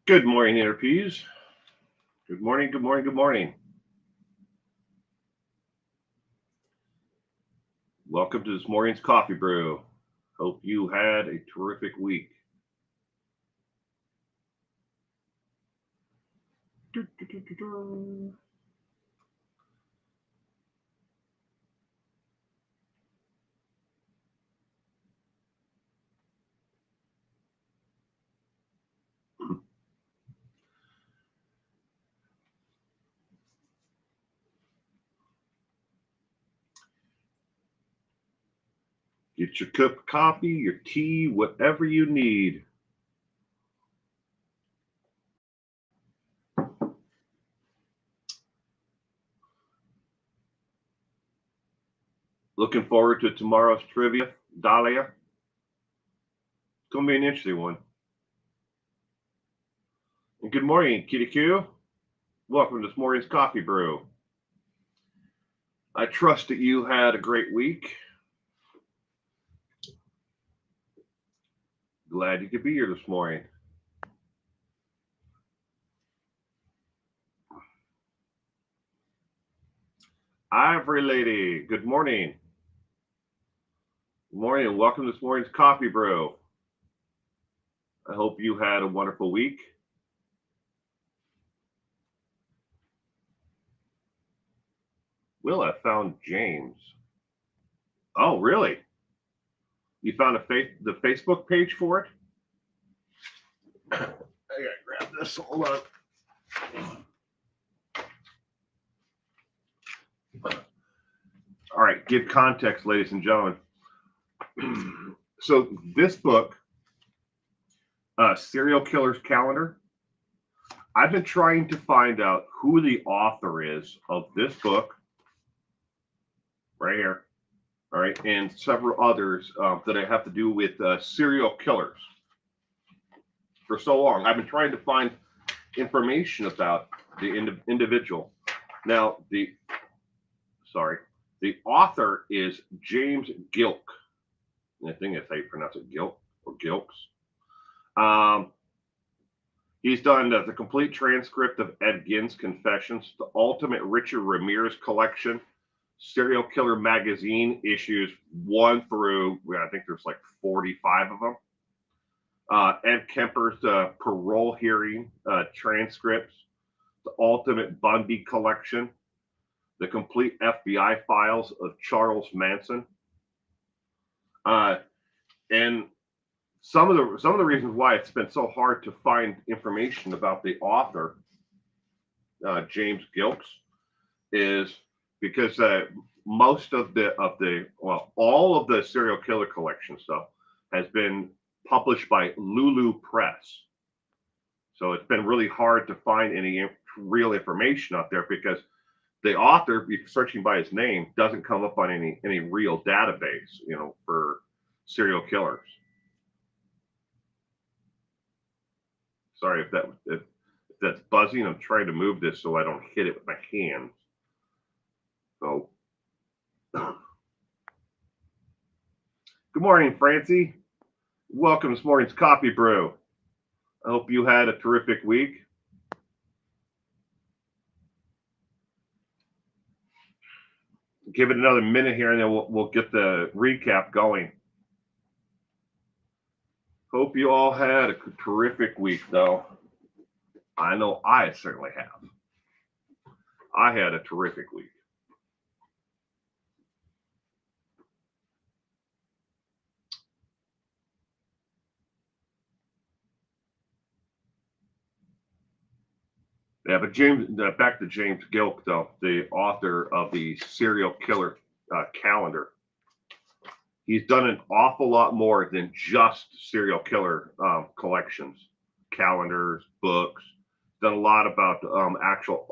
Good morning, NRPs. Good morning, good morning, good morning. Welcome to this morning's coffee brew. Hope you had a terrific week. Get your cup of coffee, your tea, whatever you need. Looking forward to tomorrow's trivia, Dahlia. It's going to be an interesting one. And good morning, Kitty Q. Welcome to this morning's coffee brew. I trust that you had a great week. Glad you could be here this morning. Ivory Lady, good morning. Good morning and welcome to this morning's coffee brew. I hope you had a wonderful week. Will, I found James. Oh, really? You found the Facebook page for it? I gotta grab this. Hold on. All right, give context, ladies and gentlemen. So this book, Serial Killer's Calendar, I've been trying to find out who the author is of this book, right here, all right, and several others that I have to do with serial killers. For so long, I've been trying to find information about the individual. Now, the author is James Gilk. I think that's how you pronounce it, Gilk or Gilks. He's done the complete transcript of Ed Gein's Confessions, the Ultimate Richard Ramirez Collection, Serial Killer Magazine issues 1 through, I think there's like 45 of them. Ed Kemper's parole hearing transcripts, the Ultimate Bundy Collection, the complete FBI files of Charles Manson, and some of the reasons why it's been so hard to find information about the author, James Gilks, is because most of all of the serial killer collection stuff has been published by Lulu Press. So it's been really hard to find any real information out there because the author, if you're searching by his name, doesn't come up on any real database, for serial killers. Sorry if that's buzzing. I'm trying to move this so I don't hit it with my hands. So, good morning, Francie. Welcome to this morning's coffee brew. I hope you had a terrific week. Give it another minute here, and then we'll get the recap going. Hope you all had a terrific week, though. I know I certainly have. I had a terrific week. Yeah, but back to James Gilk, though, the author of the Serial Killer Calendar. He's done an awful lot more than just serial killer collections, calendars, books. Done a lot about actual,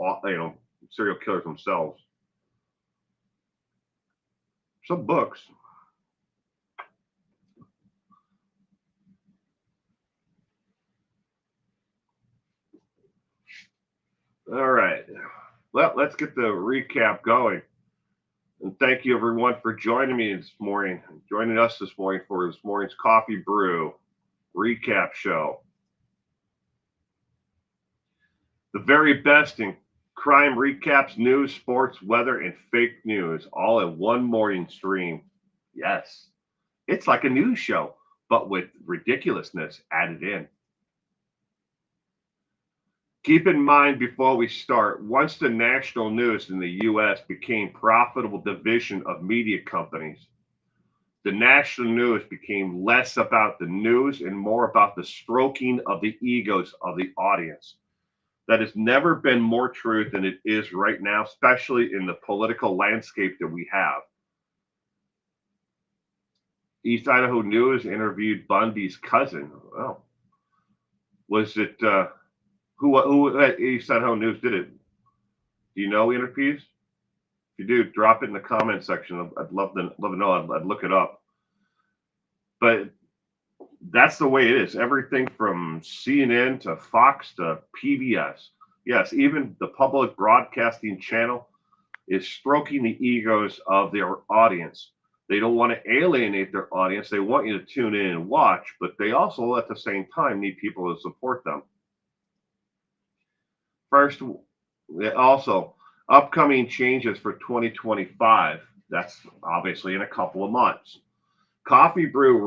serial killers themselves. Some books. All right. Well, let's get the recap going. And thank you, everyone, for joining me this morning, joining us this morning for this morning's Coffee Brew recap show. The very best in crime recaps, news, sports, weather, and fake news, all in one morning stream. Yes, it's like a news show, but with ridiculousness added in. Keep in mind before we start, once the national news in the US became profitable division of media companies, the national news became less about the news and more about the stroking of the egos of the audience. That has never been more true than it is right now, especially in the political landscape that we have. East Idaho News interviewed Bundy's cousin. Oh, was it who at East Idaho News did it? Do you know interviews? If you do, drop it in the comment section. I'd love to know. I'd look it up. But that's the way it is. Everything from CNN to Fox to PBS. Yes, even the public broadcasting channel is stroking the egos of their audience. They don't want to alienate their audience. They want you to tune in and watch, but they also at the same time need people to support them. First, also upcoming changes for 2025. That's obviously in a couple of months. Coffee Brew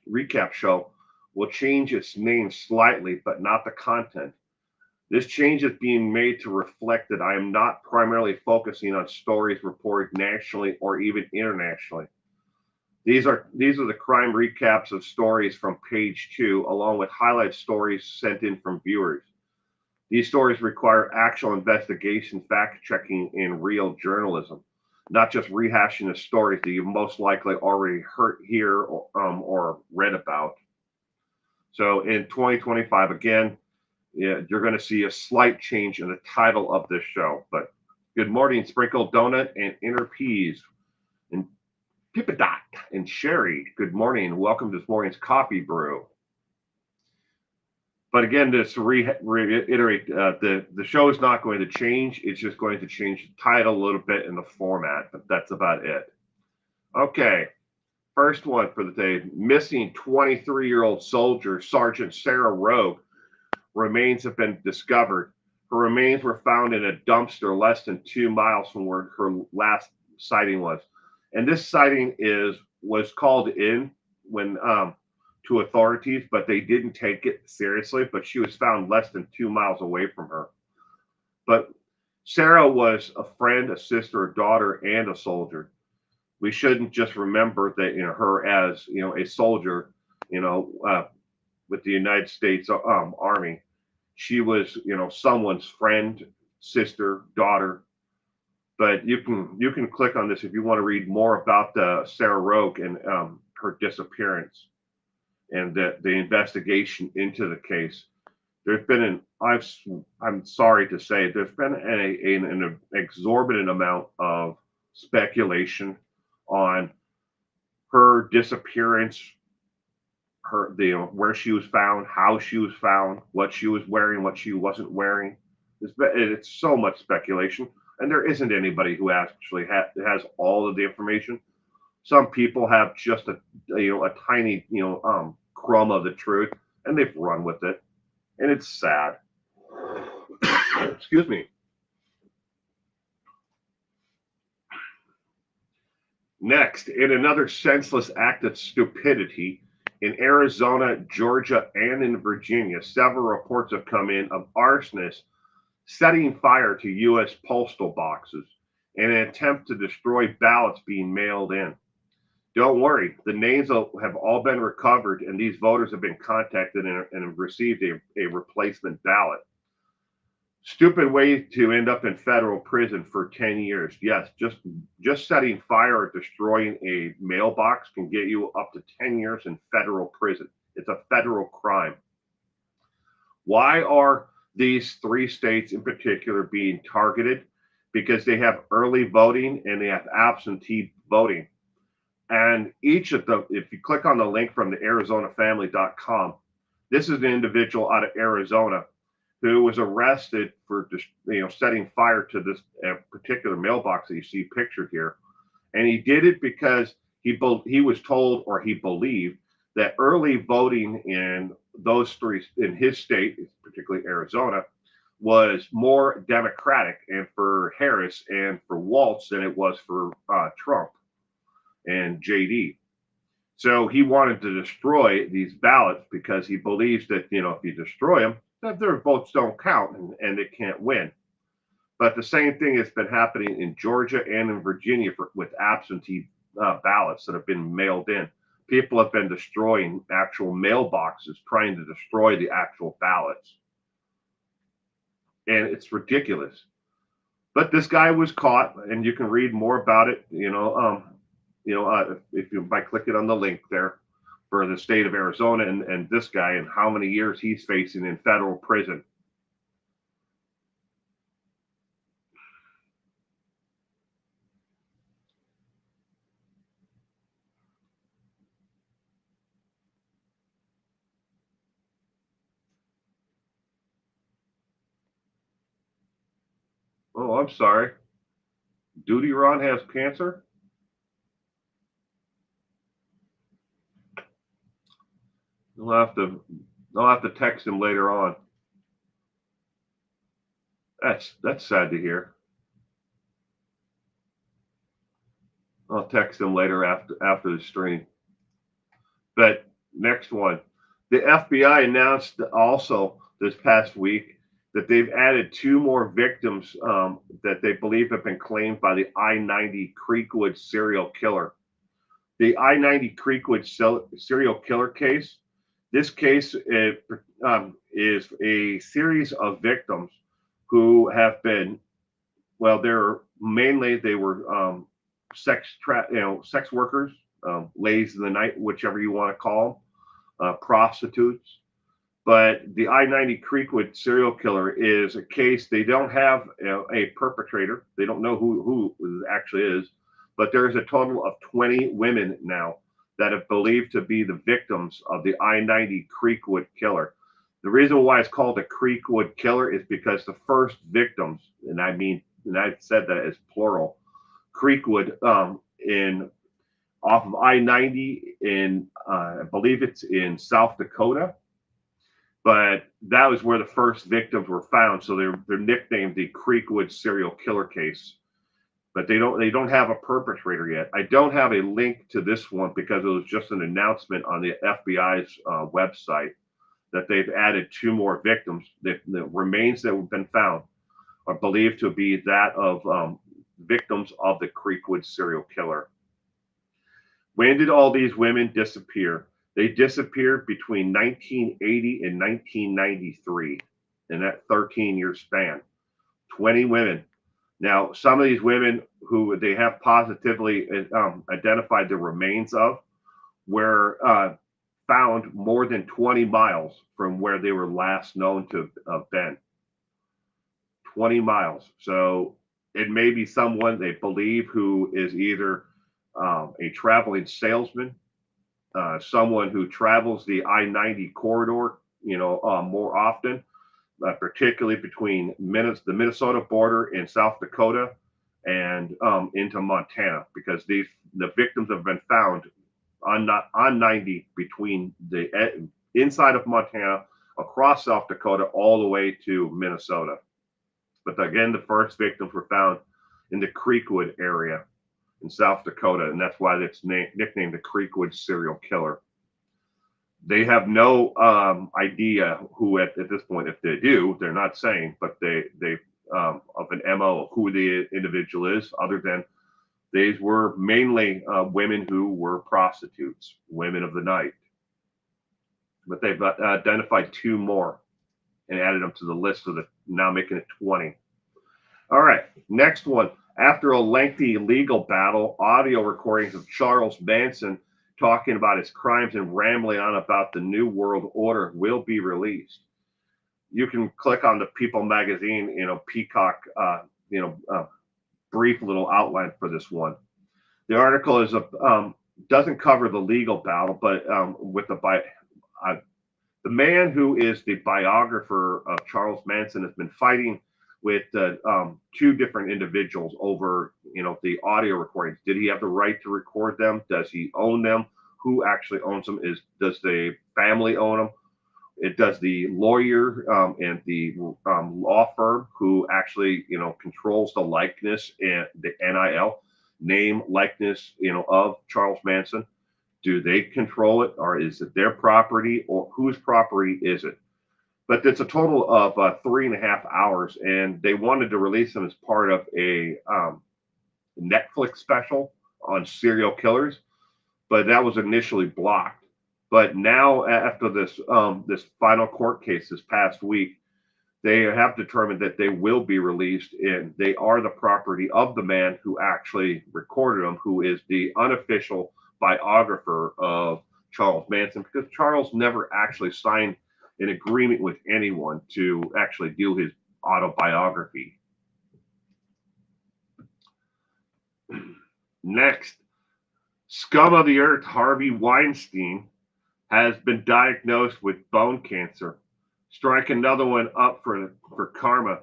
recap show will change its name slightly, but not the content. This change is being made to reflect that I am not primarily focusing on stories reported nationally or even internationally. These are the crime recaps of stories from page 2, along with highlight stories sent in from viewers. These stories require actual investigation, fact checking, and real journalism, not just rehashing the stories that you most likely already heard here or read about. So in 2025, again, yeah, you're going to see a slight change in the title of this show. But good morning, Sprinkled Donut and Inner Peas and Pippadot and Sherry. Good morning. Welcome to this morning's Coffee Brew. But again, just to reiterate, the show is not going to change. It's just going to change the title a little bit in the format, but that's about it. Okay, first one for the day. Missing 23-year-old soldier, Sergeant Sarah Rogue, remains have been discovered. Her remains were found in a dumpster less than 2 miles from where her last sighting was. And this sighting was called in when to authorities, but they didn't take it seriously. But she was found less than 2 miles away from her. But Sarah was a friend, a sister, a daughter, and a soldier. We shouldn't just remember that her as a soldier, with the United States Army. She was someone's friend, sister, daughter. But you can click on this if you want to read more about Sarah Rogue and her disappearance and the investigation into the case. There's been I'm sorry to say, there's been an exorbitant amount of speculation on her disappearance, where she was found, how she was found, what she was wearing, what she wasn't wearing. It's so much speculation, and there isn't anybody who actually has all of the information. Some people have just a tiny crumb of the truth, and they've run with it, and it's sad. Excuse me. Next, in another senseless act of stupidity, in Arizona, Georgia, and in Virginia, several reports have come in of arsonists setting fire to U.S. postal boxes in an attempt to destroy ballots being mailed in. Don't worry, the names have all been recovered, and these voters have been contacted and have received a replacement ballot. Stupid way to end up in federal prison for 10 years. Yes, just setting fire or destroying a mailbox can get you up to 10 years in federal prison. It's a federal crime. Why are these 3 states in particular being targeted? Because they have early voting and they have absentee voting. And each of them, if you click on the link from the ArizonaFamily.com, this is an individual out of Arizona who was arrested for setting fire to this particular mailbox that you see pictured here. And he did it because he was told, or he believed, that early voting in those 3, in his state, particularly Arizona, was more Democratic and for Harris and for Waltz than it was for Trump and JD. So he wanted to destroy these ballots because he believes that, if you destroy them, that their votes don't count and they can't win. But the same thing has been happening in Georgia and in Virginia with absentee ballots that have been mailed in. People have been destroying actual mailboxes, trying to destroy the actual ballots. And it's ridiculous. But this guy was caught, and you can read more about it, if you by clicking on the link there for the state of Arizona and this guy and how many years he's facing in federal prison. Oh, I'm sorry. Duty Ron has cancer? I'll have to text him later on. That's sad to hear. I'll text him later after the stream. But next one, the FBI announced also this past week that they've added 2 more victims that they believe have been claimed by the I-90 Creekwood serial killer. The I-90 Creekwood serial killer case. This case is a series of victims who have been, well, they were sex workers, ladies of the night, whichever you want to call them, prostitutes. But the I-90 Creekwood serial killer is a case they don't have a perpetrator. They don't know who it actually is, but there's a total of 20 women now that are believed to be the victims of the I-90 Creekwood killer. The reason why it's called a Creekwood killer is because the first victims, and I've said that as plural, Creekwood off of I-90 in I believe it's in South Dakota, but that was where the first victims were found. So they're nicknamed the Creekwood serial killer case. But they don't have a perpetrator yet. I don't have a link to this one because it was just an announcement on the FBI's website that they've added 2 more victims. The remains that have been found are believed to be that of victims of the Creekwood serial killer. When did all these women disappear? They disappeared between 1980 and 1993 in that 13-year span. 20 women. Now, some of these women who they have positively identified the remains of were found more than 20 miles from where they were last known to have been. 20 miles. So it may be someone they believe who is either a traveling salesman, someone who travels the I-90 corridor, more often, particularly between the Minnesota border in South Dakota and into Montana, because the victims have been found on 90 between the inside of Montana, across South Dakota, all the way to Minnesota. But again, the first victims were found in the Creekwood area in South Dakota, and that's why it's nicknamed the Creekwood serial killer. They have no idea who at this point, if they do, they're not saying, but they of an MO of who the individual is, other than these were mainly women who were prostitutes, women of the night. But they've identified 2 more and added them to the list of now making it 20. All right, next one. After a lengthy legal battle, audio recordings of Charles Manson talking about his crimes and rambling on about the New World Order will be released. You can click on the People magazine, Peacock, brief little outline for this one. The article is doesn't cover the legal battle, but with the man who is the biographer of Charles Manson has been fighting with 2 different individuals over, the audio recordings. Did he have the right to record them? Does he own them? Who actually owns them? Does the family own them? it does the lawyer and the law firm who actually, controls the likeness and the NIL name, likeness, of Charles Manson. Do they control it, or is it their property, or whose property is it? But it's a total of 3.5 hours, and they wanted to release them as part of a Netflix special on serial killers, but that was initially blocked. But now, after this final court case this past week, they have determined that they will be released, and they are the property of the man who actually recorded them, who is the unofficial biographer of Charles Manson, because Charles never actually signed an agreement with anyone to actually do his autobiography. Next, scum of the earth Harvey Weinstein has been diagnosed with bone cancer. Strike another one up for karma.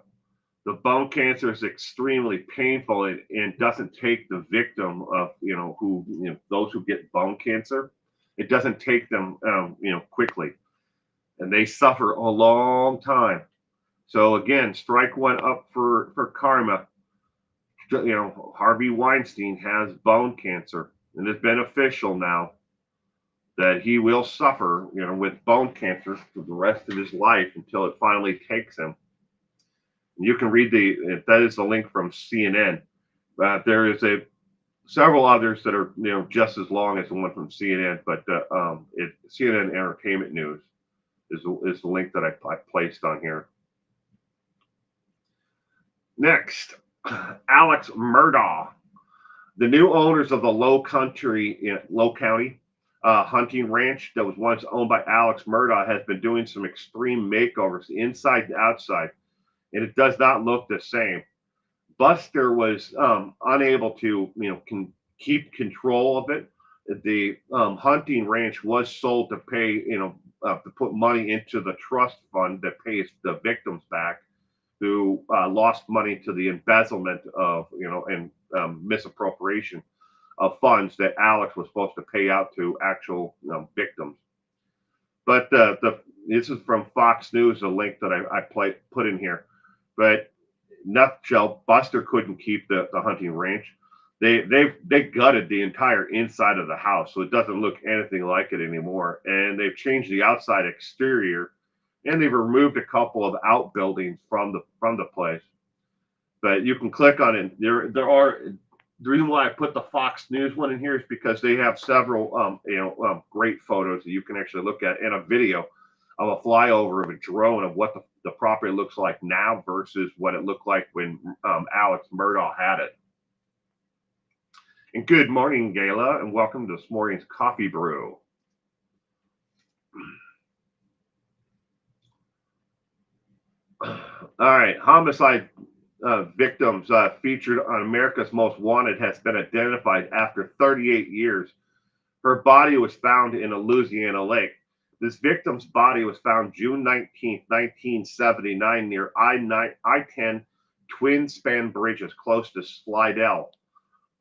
The bone cancer is extremely painful and doesn't take the victim of, those who get bone cancer. It doesn't take them, quickly, and they suffer a long time. So again, strike one up for karma. Harvey Weinstein has bone cancer, and it's beneficial now that he will suffer, with bone cancer for the rest of his life until it finally takes him. And you can read that is the link from CNN. There is several others that are, just as long as the one from CNN, but CNN Entertainment News is the link that I placed on here. Next, Alex Murdaugh. The new owners of the Low County hunting ranch that was once owned by Alex Murdaugh has been doing some extreme makeovers inside and outside, and it does not look the same. Buster was unable to, keep control of it. The hunting ranch was sold to pay, to put money into the trust fund that pays the victims back who lost money to the embezzlement of, and misappropriation of funds that Alex was supposed to pay out to actual victims. But this is from Fox News, a link that I put in here. But nutshell, Buster couldn't keep the hunting ranch. They gutted the entire inside of the house, so it doesn't look anything like it anymore. And they've changed the outside exterior, and they've removed a couple of outbuildings from the place. But you can click on it. There are. The reason why I put the Fox News one in here is because they have several, great photos that you can actually look at, and a video of a flyover of a drone of what the property looks like now versus what it looked like when Alex Murdaugh had it. And good morning, Gayla, and welcome to this morning's Coffee Brew. All right, homicide victims featured on America's Most Wanted has been identified after 38 years. Her body was found in a Louisiana lake. This victim's body was found June 19th, 1979 near I-10 twin span bridges close to Slidell.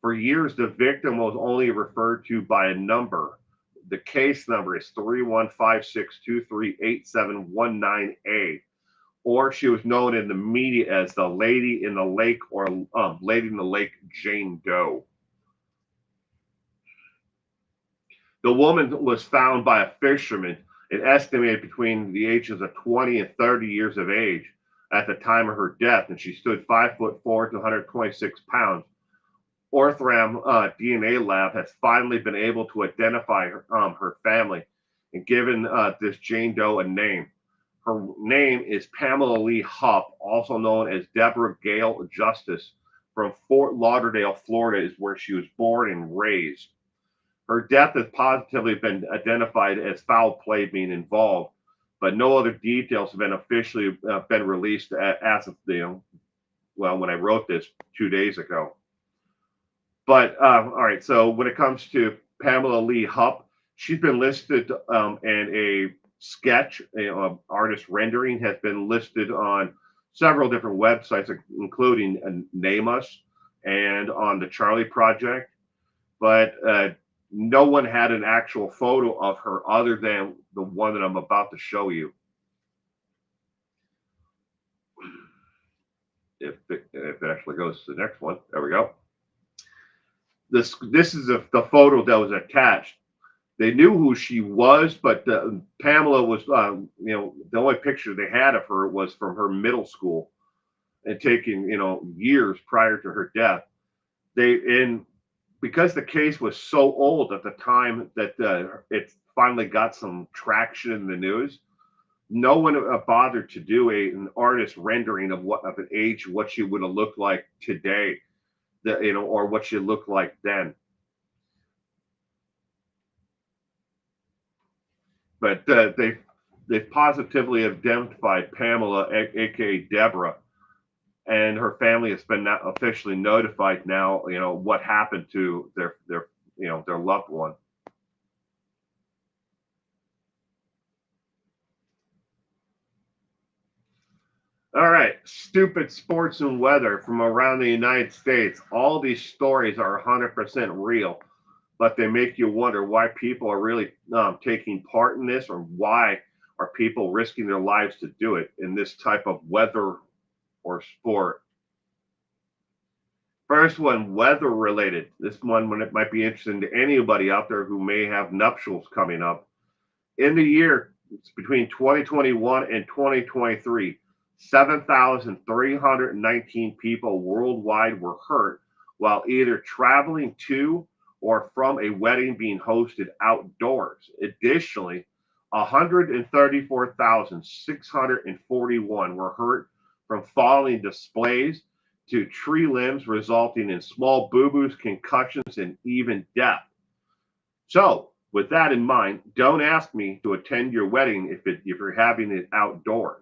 For years, the victim was only referred to by a number. The case number is 3156238719A. Or she was known in the media as the Lady in the Lake, or Lady in the Lake Jane Doe. The woman was found by a fisherman and estimated between the ages of 20 and 30 years of age at the time of her death, and she stood 5'4" to 126 pounds. Orthram DNA lab has finally been able to identify her family and given this Jane Doe a name. Her name is Pamela Lee Hupp, also known as Deborah Gale Justice, from Fort Lauderdale, Florida, is where she was born and raised. Her death has positively been identified as foul play being involved, but no other details have been officially been released as of when I wrote this 2 days ago. But all right, so when it comes to Pamela Lee Hupp, she's been listed in a sketch, artist rendering has been listed on several different websites, including Name Us and on the Charlie Project, but no one had an actual photo of her other than the one that I'm about to show you. if it actually goes to the next one. There we go. This is the photo that was attached. They knew who she was, but Pamela was, the only picture they had of her was from her middle school and taken, years prior to her death. Because the case was so old at the time that it finally got some traction in the news, no one bothered to do an artist rendering of an age, what she would have looked like today, or what she looked like then. But they positively identified Pamela, aka Deborah, and her family has been officially notified now. What happened to their loved one. All right, stupid sports and weather from around the United States. All these stories are 100% real, but they make you wonder why people are really taking part in this, or why are people risking their lives to do it in this type of weather or sport. First one, weather related. This one, when it might be interesting to anybody out there who may have nuptials coming up. In the year between 2021 and 2023, 7,319 people worldwide were hurt while either traveling to or from a wedding being hosted outdoors. Additionally, 134,641 were hurt from falling displays to tree limbs, resulting in small boo-boos, concussions, and even death. So, with that in mind, don't ask me to attend your wedding if you're having it outdoors.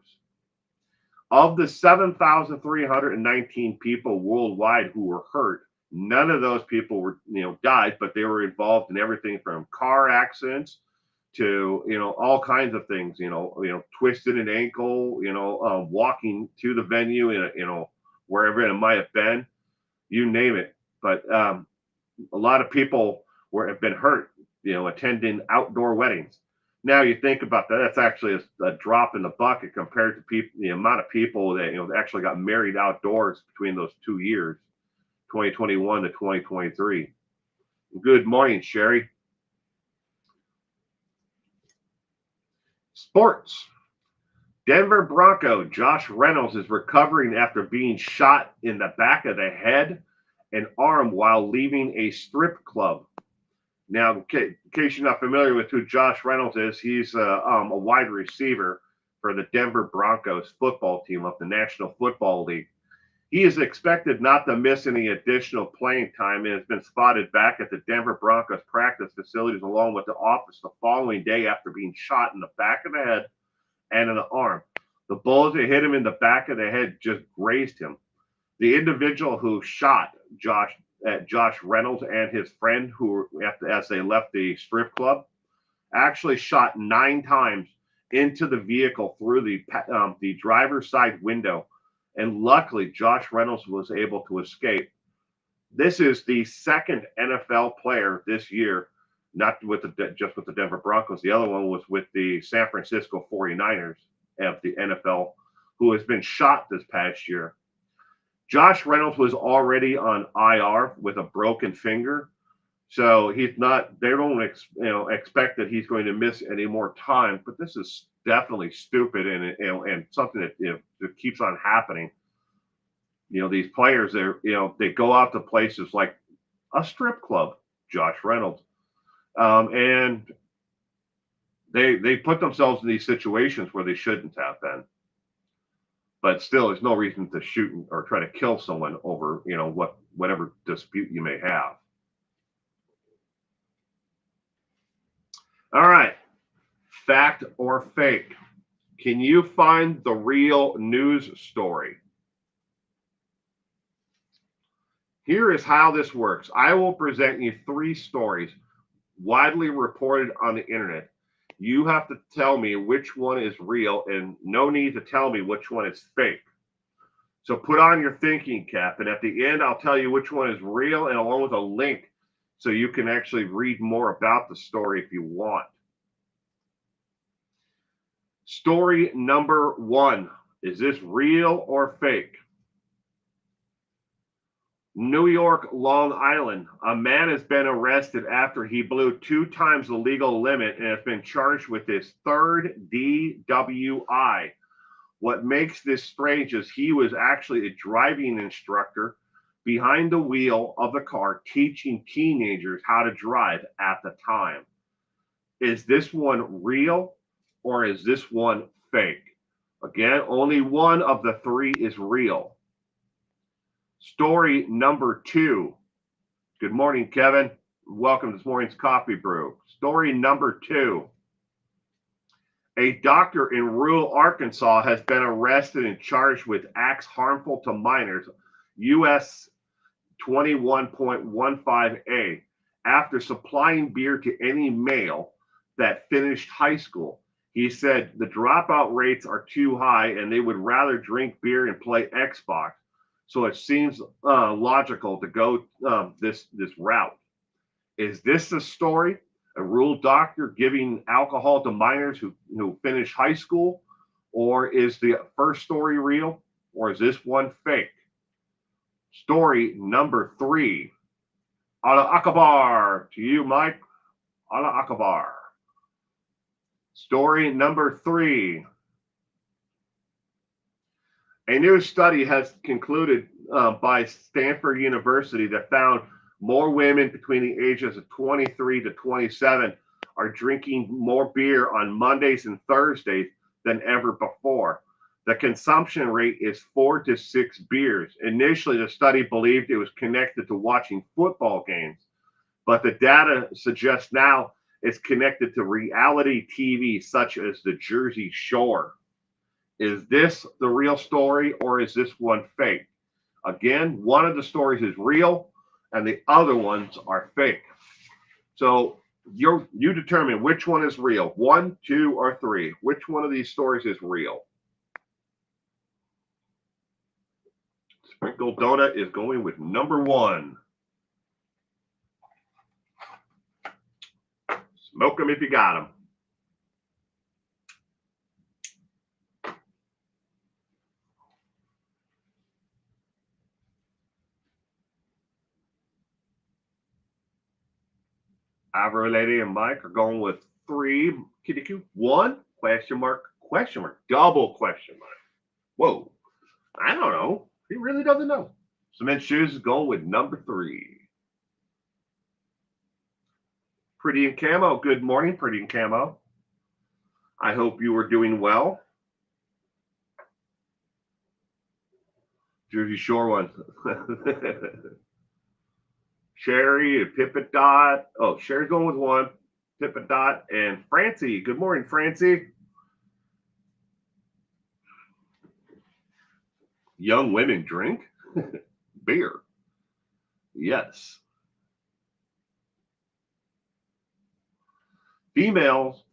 Of the 7,319 people worldwide who were hurt, none of those people were, died, but they were involved in everything from car accidents to, all kinds of things, twisted an ankle, walking to the venue, wherever it might have been, you name it. But a lot of people have been hurt, attending outdoor weddings. Now you think about that, that's actually a drop in the bucket compared to the amount of people that actually got married outdoors between those 2 years, 2021 to 2023. Good morning, Sherry. Sports. Denver Bronco Josh Reynolds is recovering after being shot in the back of the head and arm while leaving a strip club. Now, in case you're not familiar with who Josh Reynolds is, he's a wide receiver for the Denver Broncos football team of the National Football League. He is expected not to miss any additional playing time and has been spotted back at the Denver Broncos practice facilities along with the office the following day after being shot in the back of the head and in the arm. The bullets that hit him in the back of the head just grazed him. The individual who shot Josh Reynolds and his friend, who as they left the strip club, actually shot 9 times into the vehicle through the driver's side window, and luckily Josh Reynolds was able to escape. This is the second NFL player this year, not just with the Denver Broncos. The other one was with the San Francisco 49ers of the NFL, who has been shot this past year. Josh Reynolds was already on IR with a broken finger, so he's not. They don't expect that he's going to miss any more time. But this is definitely stupid and something that keeps on happening. These players, they go out to places like a strip club, Josh Reynolds, and they put themselves in these situations where they shouldn't have been. But still, there's no reason to shoot or try to kill someone over, whatever dispute you may have. All right. Fact or fake? Can you find the real news story? Here is how this works. I will present you 3 stories widely reported on the internet. You have to tell me which one is real, and no need to tell me which one is fake. So put on your thinking cap, and at the end, I'll tell you which one is real, and along with a link so you can actually read more about the story if you want. Story number 1. Is this real or fake? New York, Long Island. A man has been arrested after he blew 2 times the legal limit and has been charged with his third DWI. What makes this strange is he was actually a driving instructor behind the wheel of the car teaching teenagers how to drive at the time. Is this one real or is this one fake? Again, only one of the three is real. Story number 2. Good morning, Kevin. Welcome to this morning's Coffee Brew. Story number 2. A doctor in rural Arkansas has been arrested and charged with acts harmful to minors, US 21.15A, after supplying beer to any male that finished high school. He said the dropout rates are too high and they would rather drink beer and play Xbox. So it seems logical to go this route. Is this the story? A rural doctor giving alcohol to minors who finish high school? Or is the first story real? Or is this one fake? Story number 3. Allah Akbar. To you, Mike. Allah Akbar. Story number 3. A new study has concluded by Stanford University that found more women between the ages of 23 to 27 are drinking more beer on Mondays and Thursdays than ever before. The consumption rate is 4 to 6 beers. Initially, the study believed it was connected to watching football games, but the data suggests now it's connected to reality TV such as the Jersey Shore. Is this the real story or is this one fake? Again, one of the stories is real and the other ones are fake. So you determine which one is real, 1, 2, or 3. Which one of these stories is real? Sprinkle Donut is going with number 1. Smoke them if you got them. Ivor Lady and Mike are going with 3. Kitty Q, 1, question mark, double question mark. Whoa, I don't know. He really doesn't know. Cement Shoes is going with number 3. Pretty in Camo, good morning, Pretty in Camo. I hope you are doing well. Jersey Shore one. Sherry and Pippa Dot. Oh, Sherry's going with 1. Pippa Dot and Francie. Good morning, Francie. Young women drink beer. Yes. Females,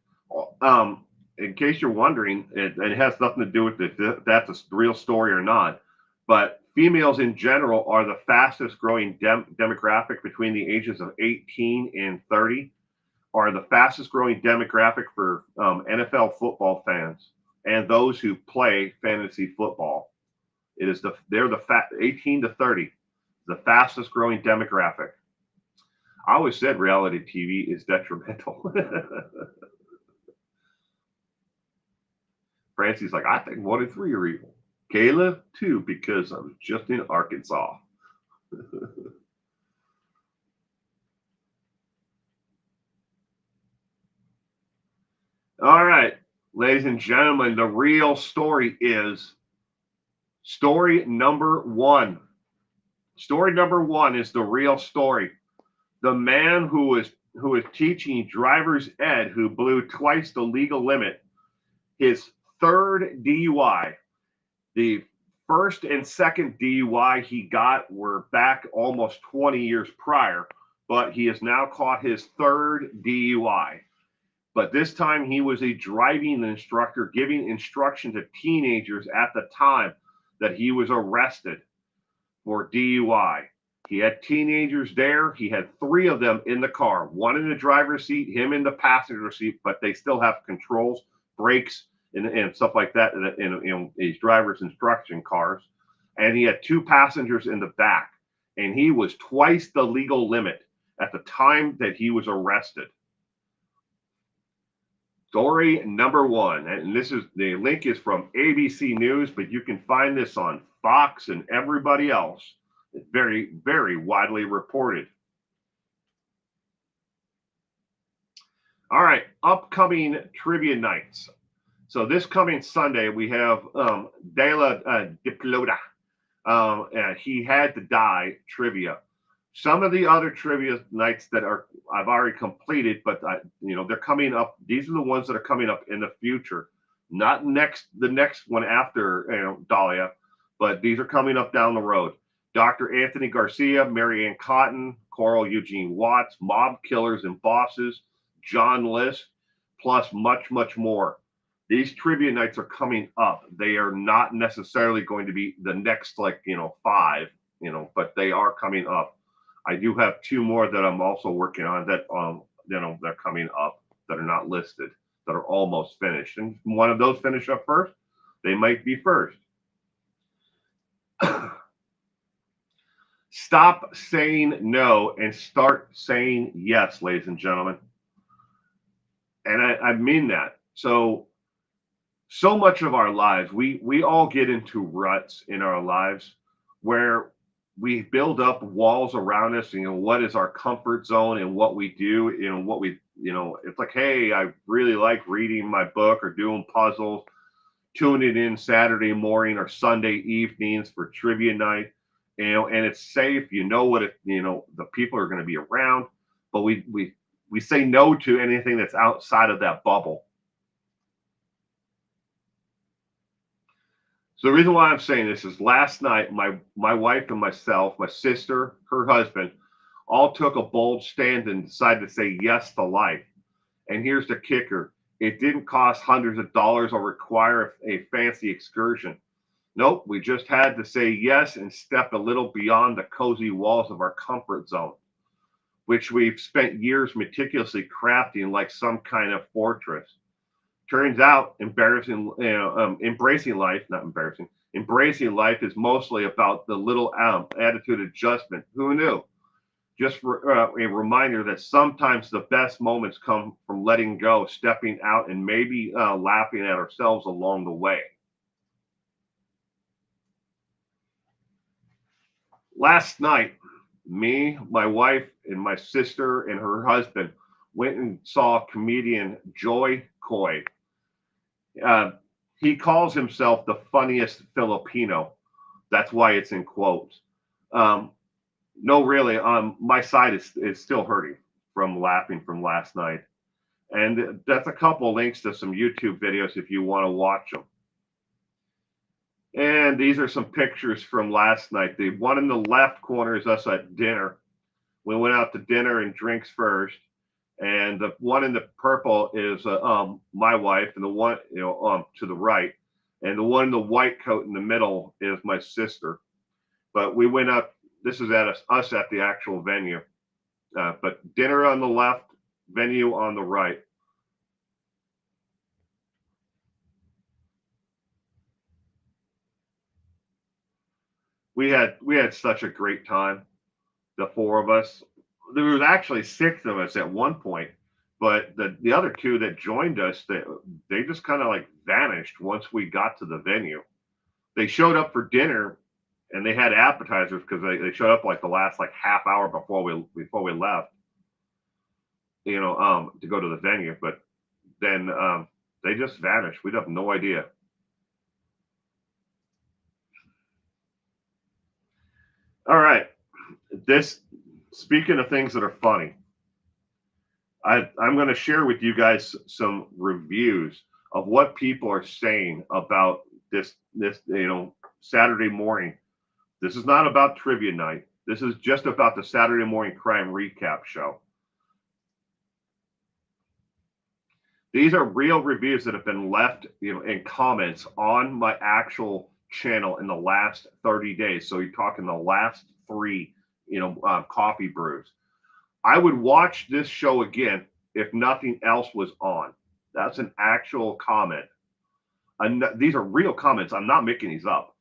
in case you're wondering, it has nothing to do with if that's a real story or not, but females in general are the fastest growing demographic between the ages of 18 and 30, are the fastest growing demographic for NFL football fans and those who play fantasy football. They're the 18 to 30, the fastest growing demographic. I always said reality TV is detrimental. Francie's like, I think 1 and 3 are evil. Kayla, 2, because I was just in Arkansas. All right, ladies and gentlemen, the real story is story number 1. Story number 1 is the real story. The man who is teaching driver's ed who blew twice the legal limit, his third DUI. The first and second DUI he got were back almost 20 years prior, but he has now caught his third DUI. But this time he was a driving instructor giving instruction to teenagers at the time that he was arrested for DUI. He had teenagers there. He had 3 of them in the car, 1 in the driver's seat, him in the passenger seat, but they still have controls, brakes, and stuff like that in these driver's instruction cars. And he had 2 passengers in the back. and he was twice the legal limit at the time that he was arrested. Story number one, and this is the link is from ABC News, but you can find this on Fox and everybody else. It's very, very widely reported. All right, upcoming trivia nights. So this coming Sunday, we have De La Diplota. He Had to Die trivia. Some of the other trivia nights that I've already completed, but they're coming up. These are the ones that are coming up in the future, not the next one after Dahlia, but these are coming up down the road. Dr. Anthony Garcia, Mary Ann Cotton, Coral Eugene Watts, Mob Killers and Bosses, John List, plus much, much more. These trivia nights are coming up. They are not necessarily going to be the next 5, but they are coming up. I do have 2 more that I'm also working on that they're coming up that are not listed, that are almost finished. And one of those finish up first, they might be first. Stop saying no and start saying yes, ladies and gentlemen. And I mean that. So much of our lives, we all get into ruts in our lives where we build up walls around us. What is our comfort zone and what we do, it's like, hey, I really like reading my book or doing puzzles, tuning in Saturday morning or Sunday evenings for trivia night, and it's safe. The people are going to be around, but we say no to anything that's outside of that bubble. So the reason why I'm saying this is last night, my wife and myself, my sister, her husband, all took a bold stand and decided to say yes to life. And here's the kicker. It didn't cost hundreds of dollars or require a fancy excursion. Nope, we just had to say yes and step a little beyond the cozy walls of our comfort zone, which we've spent years meticulously crafting like some kind of fortress. Turns out embracing life is mostly about the little attitude adjustment. Who knew? Just a reminder that sometimes the best moments come from letting go, stepping out, and maybe laughing at ourselves along the way. Last night, me, my wife, and my sister and her husband went and saw comedian Joy Coy. He calls himself the funniest Filipino. That's why it's in quotes. No, really, my side is still hurting from laughing from last night. And that's a couple links to some YouTube videos if you want to watch them. And these are some pictures from last night. The one in the left corner is us at dinner. We went out to dinner and drinks first. And the one in the purple is my wife, and the one to the right, and the one in the white coat in the middle is my sister. But we went up. This is at us at the actual venue. But dinner on the left, venue on the right. We had such a great time, the 4 of us. There was actually 6 of us at one point, but the other 2 that joined us, they just kind of like vanished once we got to the venue. They showed up for dinner and they had appetizers because they showed up like the last half hour before we left, to go to the venue. But then they just vanished. We'd have no idea. All right. Speaking of things that are funny, I'm going to share with you guys some reviews of what people are saying about this Saturday morning. This is not about trivia night. This is just about the Saturday morning crime recap show. These are real reviews that have been left, in comments on my actual channel in the last 30 days. So you're talking the last 3, coffee brews. I would watch this show again if nothing else was on. That's an actual comment. And these are real comments. I'm not making these up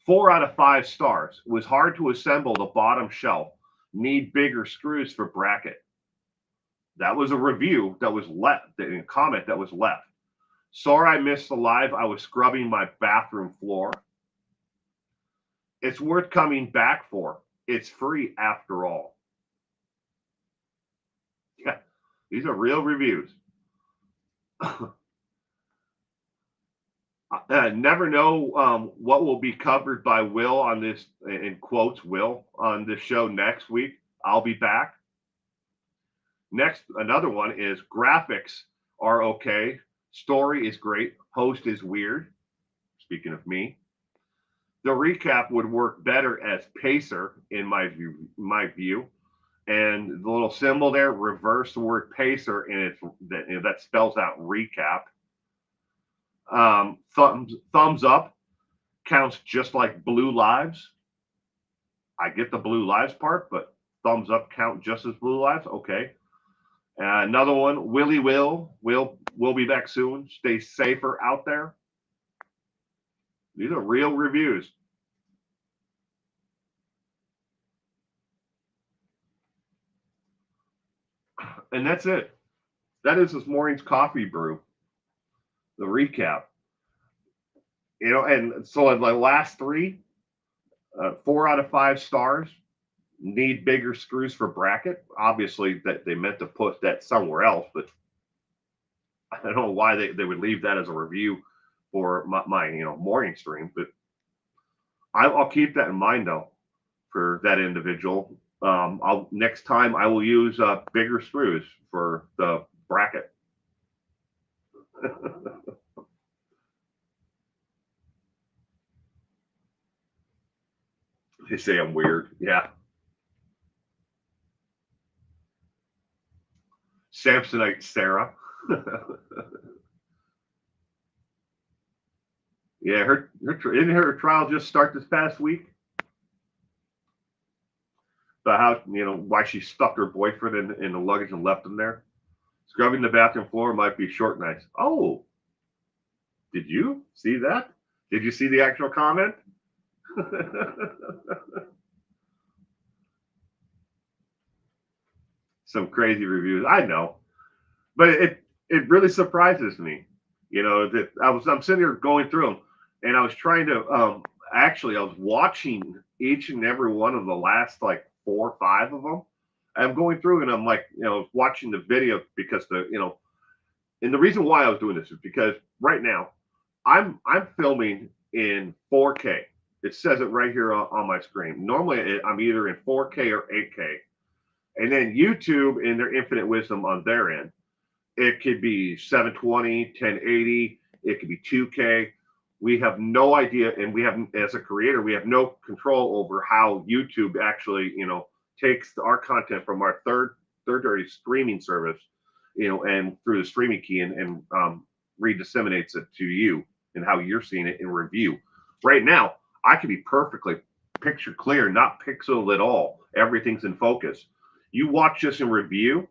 4 out of 5 stars. It was hard to assemble the bottom shelf. Need bigger screws for bracket. That was a review that was left, a comment that was left. Sorry I missed the live. I was scrubbing my bathroom floor. It's worth coming back for. It's free after all. Yeah, these are real reviews. Never know what will be covered by Will on this, in quotes, Will, on this show next week. I'll be back. Next, another one is graphics are okay. Story is great. Host is weird. Speaking of me. The recap would work better as pacer in my view. And the little symbol there, reverse the word pacer, and it's that spells out recap. Thumbs up counts just like blue lives. I get the blue lives part, but thumbs up count just as blue lives. Okay. Another one, Willie will be back soon. Stay safer out there. These are real reviews. And that's it. That is this morning's coffee brew. The recap. You know, and so in the last 3, 4 out of 5 stars. Need bigger screws for bracket. Obviously, that they meant to put that somewhere else, but I don't know why they would leave that as a review for my morning stream. But I'll keep that in mind though for that individual. Next time I will use bigger screws for the bracket. They say I'm weird. Yeah. Samsonite Sarah. Yeah, didn't her trial just start this past week? About how, why she stuffed her boyfriend in the luggage and left him there. Scrubbing the bathroom floor might be short nights. Oh, did you see that? Did you see the actual comment? Some crazy reviews. I know, but it really surprises me. That I'm sitting here going through them, and I was trying to actually I was watching each and every one of the last like 4 or 5 of them. I'm going through and I'm like, watching the video because and the reason why I was doing this is because right now I'm filming in 4K. It says it right here on my screen. Normally I'm either in 4K or 8K. And then YouTube, in their infinite wisdom on their end, it could be 720, 1080, it could be 2K. We have no idea, and we have, as a creator, we have no control over how YouTube actually, takes our content from our third-party streaming service, and through the streaming key and redisseminates it to you and how you're seeing it in review. Right now, I can be perfectly picture clear, not pixel at all. Everything's in focus. You watch this in review,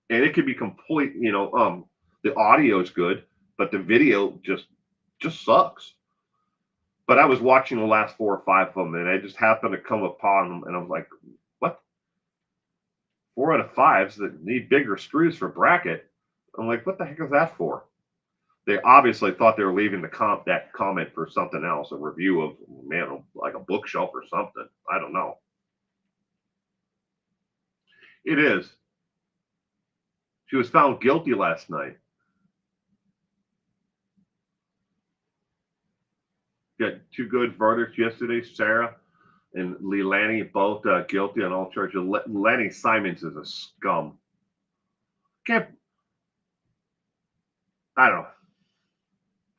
and it could be complete. The audio is good, but the video just sucks. But I was watching the last 4 or 5 of them, and I just happened to come upon them, and I was like, "What? 4 out of 5s that need bigger screws for bracket?" I'm like, "What the heck is that for?" They obviously thought they were leaving that comment for something else, a review of like a bookshelf or something. I don't know. It is. She was found guilty last night. Got 2 good verdicts yesterday. Sarah and Leilani both guilty on all charges. Lenny Simons is a scum. I don't know.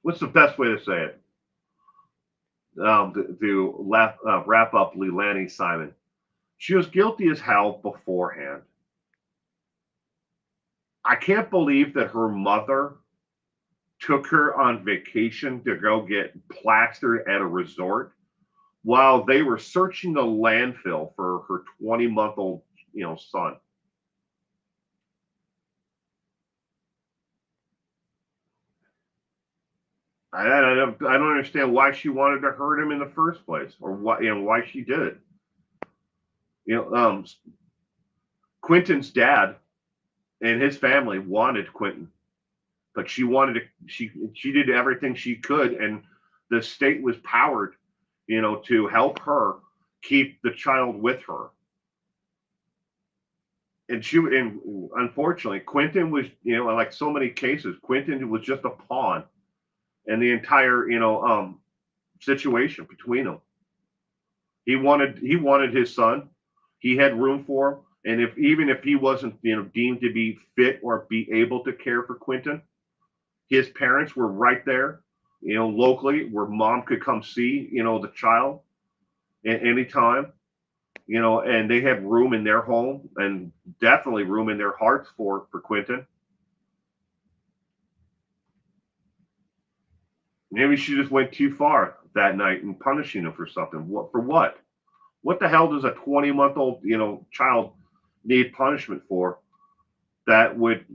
What's the best way to say it? To wrap up Leilani Simon. She was guilty as hell beforehand. I can't believe that her mother took her on vacation to go get plastered at a resort while they were searching the landfill for her 20-month-old, son. I don't understand why she wanted to hurt him in the first place, or why she did it. Quentin's dad and his family wanted Quentin, but she wanted to. She did everything she could, and the state was powered, to help her keep the child with her. And unfortunately, Quentin was, like so many cases, Quentin was just a pawn in the entire, situation between them. He wanted his son. He had room for him, and even if he wasn't, deemed to be fit or be able to care for Quentin, his parents were right there, locally, where mom could come see, the child at any time, and they had room in their home and definitely room in their hearts for Quentin. Maybe she just went too far that night in punishing him for something. What for what? What the hell does a 20-month-old, child need punishment for that would,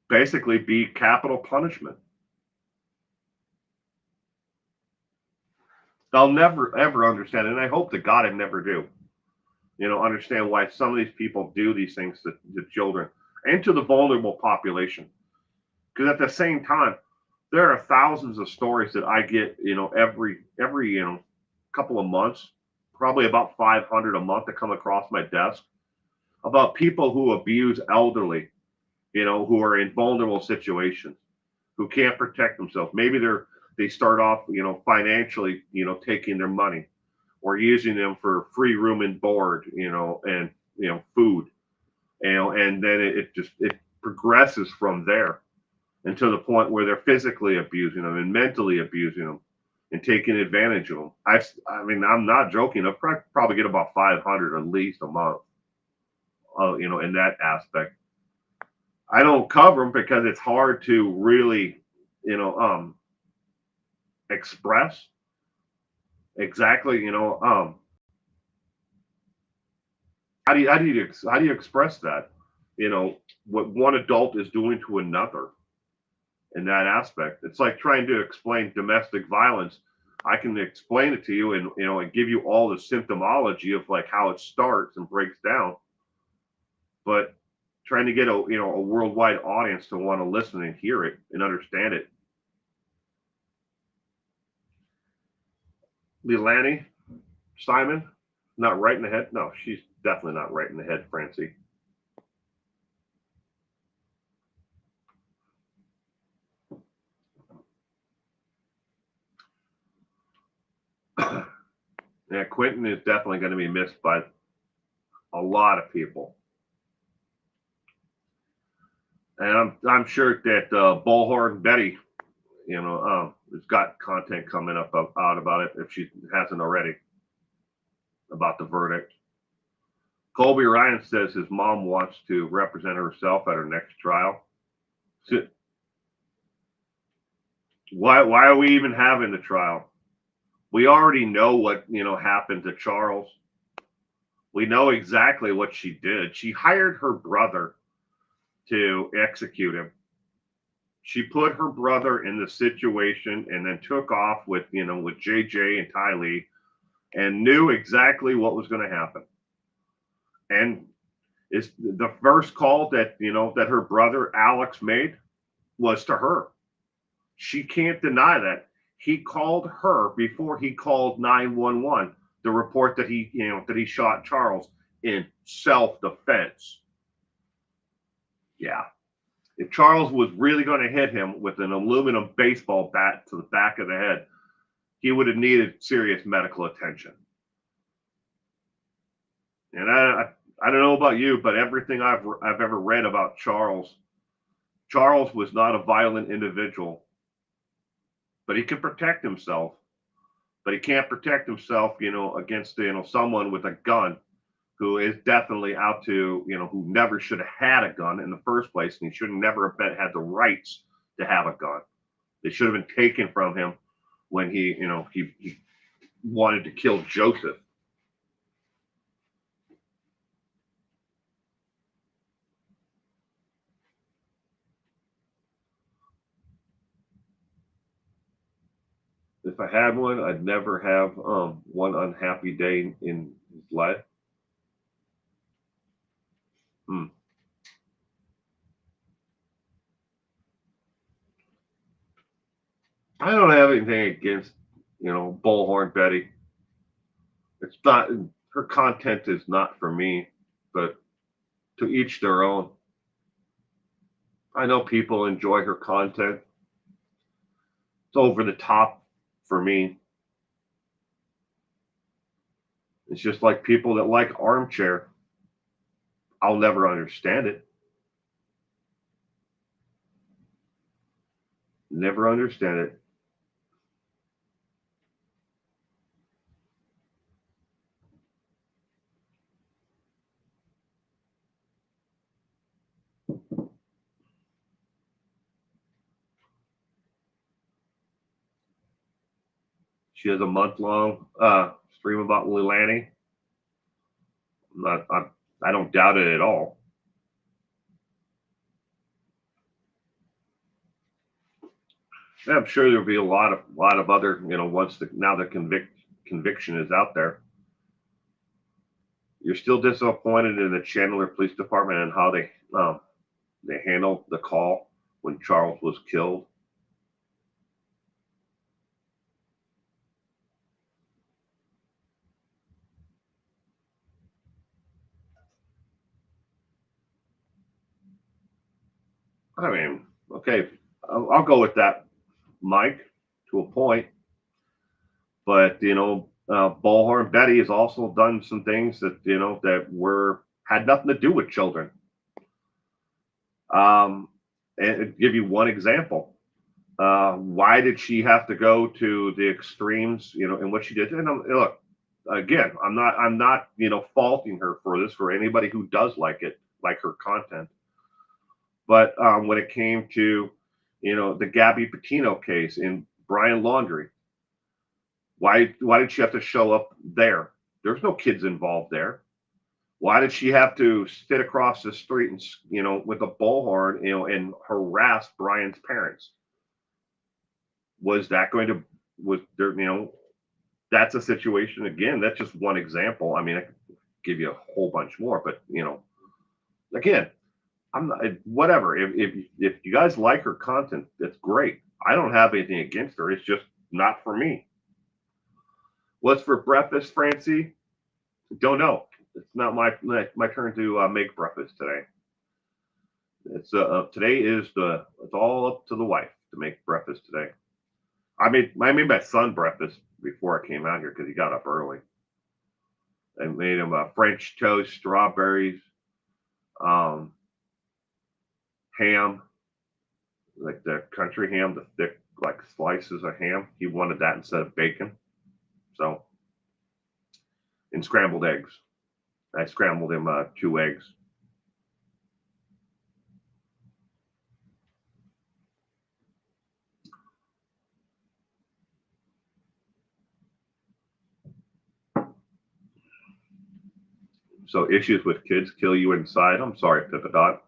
basically be capital punishment? I'll never ever understand it, and I hope to God I never do. Understand why some of these people do these things to children and to the vulnerable population. Because at the same time, there are thousands of stories that I get, every couple of months, probably about 500 a month that come across my desk about people who abuse elderly, who are in vulnerable situations, who can't protect themselves. Maybe they start off, financially, taking their money or using them for free room and board, and food, and then it progresses from there, and to the point where they're physically abusing them and mentally abusing them and taking advantage of them. I mean, I'm not joking. I probably get about 500 at least a month, in that aspect. I don't cover them because it's hard to really, express exactly, how do you express that, what one adult is doing to another in that aspect. It's like trying to explain domestic violence. I can explain it to you and give you all the symptomology of like how it starts and breaks down, but trying to get a worldwide audience to want to listen and hear it and understand it. Leilani Simon, not right in the head. No, she's definitely not right in the head, Francie. Yeah, Quentin is definitely going to be missed by a lot of people. And I'm sure that Bullhorn Betty, has got content coming up out about it if she hasn't already, about the verdict. Colby Ryan says his mom wants to represent herself at her next trial. So why are we even having the trial? We already know what happened to Charles. We know exactly what she did. She hired her brother to execute him. She put her brother in the situation and then took off with JJ and Ty Lee and knew exactly what was going to happen. And is the first call that her brother Alex made was to her. She can't deny that. He called her before he called 911 to report that he shot Charles in self-defense. Yeah. If Charles was really going to hit him with an aluminum baseball bat to the back of the head, he would have needed serious medical attention. And I don't know about you, but everything I've ever read about Charles was not a violent individual, but he can protect himself. But he can't protect himself, against someone with a gun who is definitely out to, who never should have had a gun in the first place, and he should never have had the rights to have a gun. They should have been taken from him when he wanted to kill Joseph. If I had one, I'd never have one unhappy day in his life. Hmm. I don't have anything against, Bullhorn Betty. It's not, her content is not for me, but to each their own. I know people enjoy her content. It's over the top for me. It's just like people that like Armchair. I'll never understand it. Never understand it. She has a month-long stream about Lilani. Not, I don't doubt it at all. Yeah, I'm sure there'll be a lot of other, once now the conviction is out there. You're still disappointed in the Chandler Police Department and how they handled the call when Charles was killed. I mean, okay, I'll go with that, Mike, to a point. But Bullhorn Betty has also done some things that that were had nothing to do with children. And give you one example. Why did she have to go to the extremes, in what she did? And look, again, I'm not, faulting her for this, for anybody who does like it, like her content. But when it came to, the Gabby Petito case in Brian Laundrie, why did she have to show up there? There's no kids involved there. Why did she have to sit across the street and, with a bullhorn, and harass Brian's parents? Was that going to, was there, that's a situation, again, that's just one example. I mean, I could give you a whole bunch more, but again, I'm not, whatever. If you guys like her content, that's great. I don't have anything against her. It's just not for me. What's for breakfast, Francie? Don't know. It's not my turn to make breakfast today. Today is it's all up to the wife to make breakfast today. I made my son breakfast before I came out here because he got up early. I made him a French toast, strawberries, um, ham, like the country ham, the thick like slices of ham. He wanted that instead of bacon. So, and scrambled eggs. I scrambled him 2 eggs. So issues with kids kill you inside. I'm sorry, Pippadot.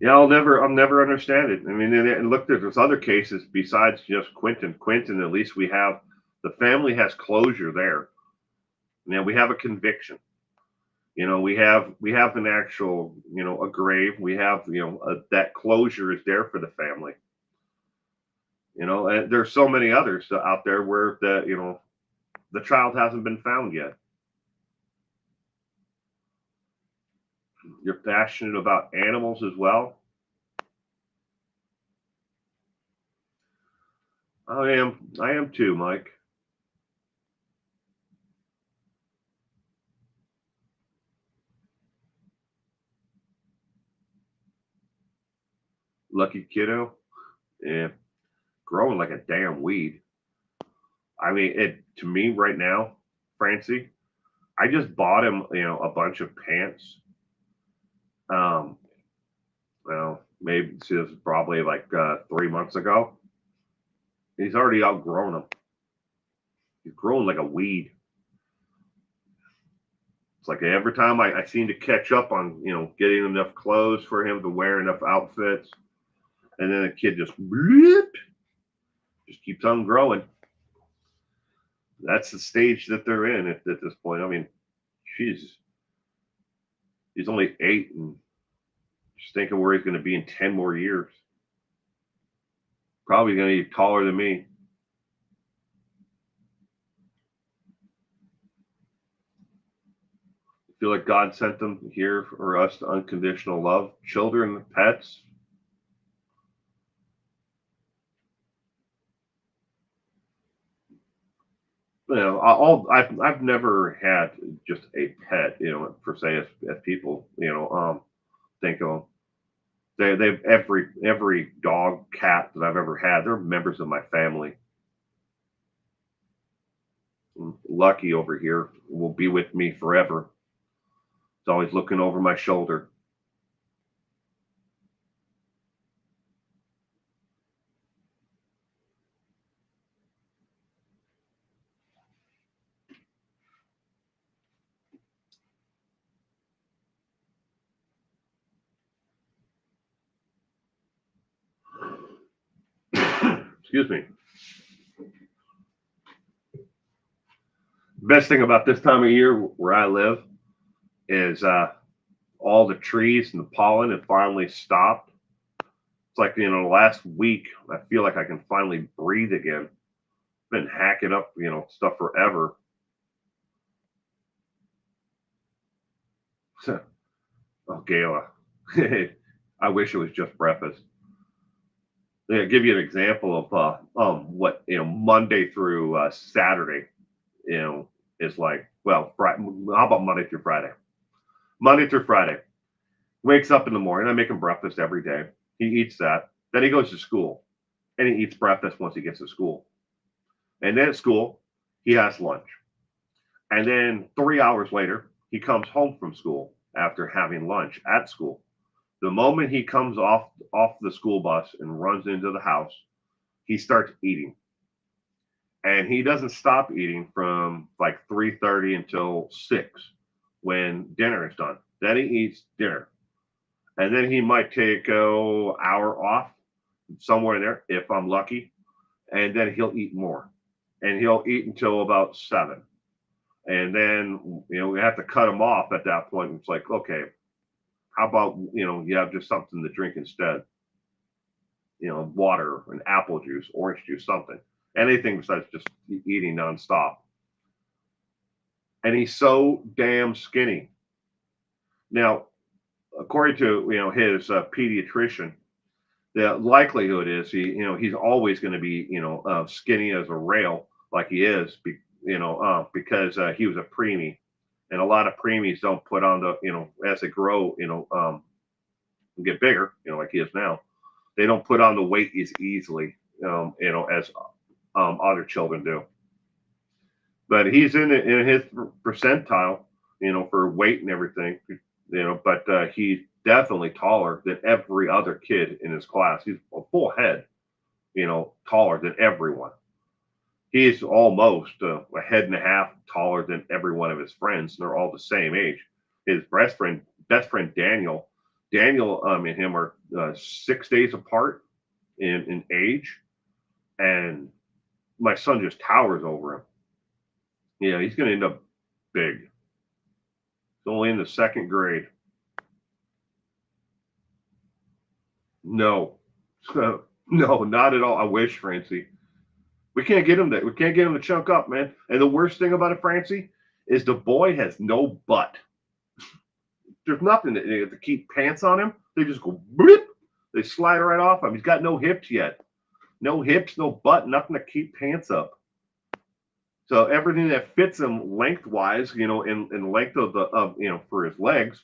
Yeah, I'll never understand it. I mean, and look, there's other cases besides just Quentin. Quentin, at least we have the family has closure there. Now we have a conviction. We have an actual, a grave. We have, that closure is there for the family. And there's so many others out there where the child hasn't been found yet. You're passionate about animals as well. I am too, Mike. Lucky kiddo. Yeah, growing like a damn weed. I mean, it to me right now, Francie. I just bought him, a bunch of pants. Um, well, maybe this is probably like 3 months ago. He's already outgrown them. He's grown like a weed. It's like every time I seem to catch up on, getting enough clothes for him to wear, enough outfits. and then the kid just bloop, just keeps on growing. That's the stage that they're in at this point. I mean, he's only 8, and just thinking where he's going to be in 10 more years. Probably going to be taller than me. I feel like God sent them here for us to unconditional love. Children, pets. You know, I've never had just a pet, you know, per se, as people, you know, think of them. They've every dog, cat that I've ever had, they're members of my family. Lucky over here will be with me forever. It's always looking over my shoulder. Excuse me. Best thing about this time of year where I live is all the trees and the pollen have finally stopped. It's like, you know, the last week I feel like I can finally breathe again. Been hacking up, you know, stuff forever. Oh, Gala. I wish it was just breakfast. Yeah, give you an example of what, you know, Monday through Saturday, you know, is like. Well, Friday, how about Monday through Friday? Monday through Friday. Wakes up in the morning. I make him breakfast every day. He eats that. Then he goes to school, and he eats breakfast once he gets to school. And then at school, he has lunch. And then 3 hours later, he comes home from school after having lunch at school. The moment he comes off the school bus and runs into the house, he starts eating, and he doesn't stop eating from like 3:30 until 6 when dinner is done. Then he eats dinner, and then he might take a hour off somewhere in there if I'm lucky, and then he'll eat more, and he'll eat until about 7, and then you know we have to cut him off at that point. It's like, okay, how about, you know, you have just something to drink instead, you know, water, an apple juice, orange juice, something, anything besides just eating nonstop. And he's so damn skinny. Now, according to, you know, his pediatrician, the likelihood is you know, he's always going to be, you know, skinny as a rail like he is, you know, because he was a preemie, and a lot of preemies don't put on the, you know, as they grow, you know, get bigger, you know, like he is now. They don't put on the weight as easily, you know, as other children do. But he's in his percentile, you know, for weight and everything, you know. But he's definitely taller than every other kid in his class. He's a full head, you know, taller than everyone. He's almost a head and a half taller than every one of his friends. They're all the same age. His best friend Daniel, and him are 6 days apart in age, and my son just towers over him. Yeah, he's going to end up big. He's only in the second grade. No, no, not at all. I wish, Francie. We can't get him that. We can't get him to chunk up, man. And the worst thing about it, Francie, is the boy has no butt. There's nothing to keep pants on him. They just go blip. They slide right off him. He's got no hips yet. No hips, no butt, nothing to keep pants up. So everything that fits him lengthwise, you know, in length of you know, for his legs,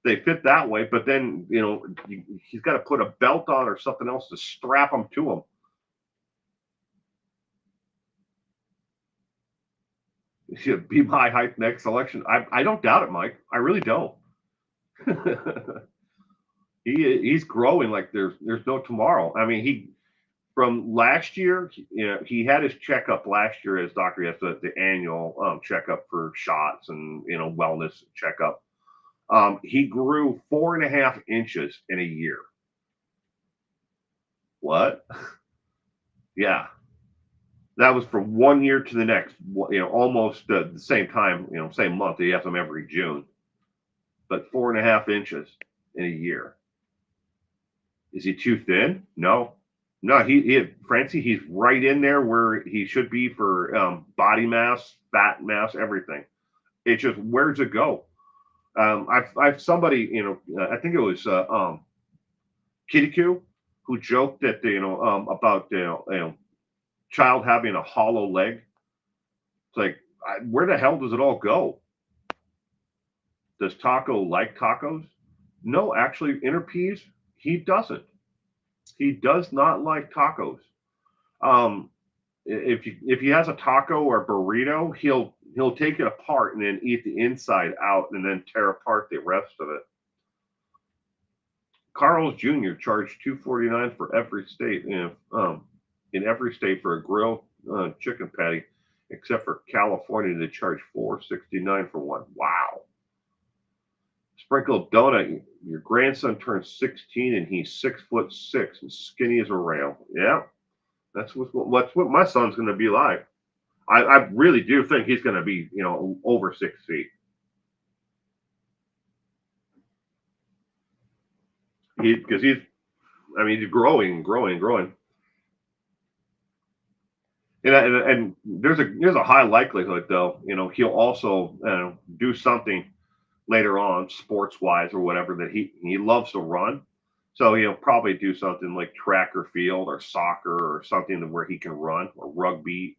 they fit that way. But then, you know, he's got to put a belt on or something else to strap them to him. He should be my height next selection. I don't doubt it, Mike. I really don't. He's growing like there's no tomorrow. I mean, he from last year, you know, he had his checkup last year as doctor. He has the annual checkup for shots and, you know, wellness checkup. He grew 4.5 inches in a year. What? Yeah, that was from 1 year to the next. Almost the same time. Same month. He has them every June, but 4.5 inches in a year. Is he too thin? No, no. Francie. He's right in there where he should be for body mass, fat mass, everything. It's just where's it go? I've somebody, I think it was Kitty Q, who joked that about child having a hollow leg. It's like, where the hell does it all go? Does Taco like tacos? No, actually, Inner Peas, he doesn't. He does not like tacos. Um, if he has a taco or burrito, he'll take it apart and then eat the inside out and then tear apart the rest of it. Carl's Jr. charged $2.49 for every state in every state for a grilled chicken patty, except for California, they charge $4.69 for one. Wow. Sprinkled Donut, your grandson turns 16 and he's 6'6" and skinny as a rail. Yeah, that's what my son's going to be like. I really do think he's going to be over 6 feet. Because he's growing. And there's a high likelihood though, he'll also do something later on, sports wise or whatever, that he loves to run. So he'll probably do something like track or field or soccer or something where he can run, or rugby.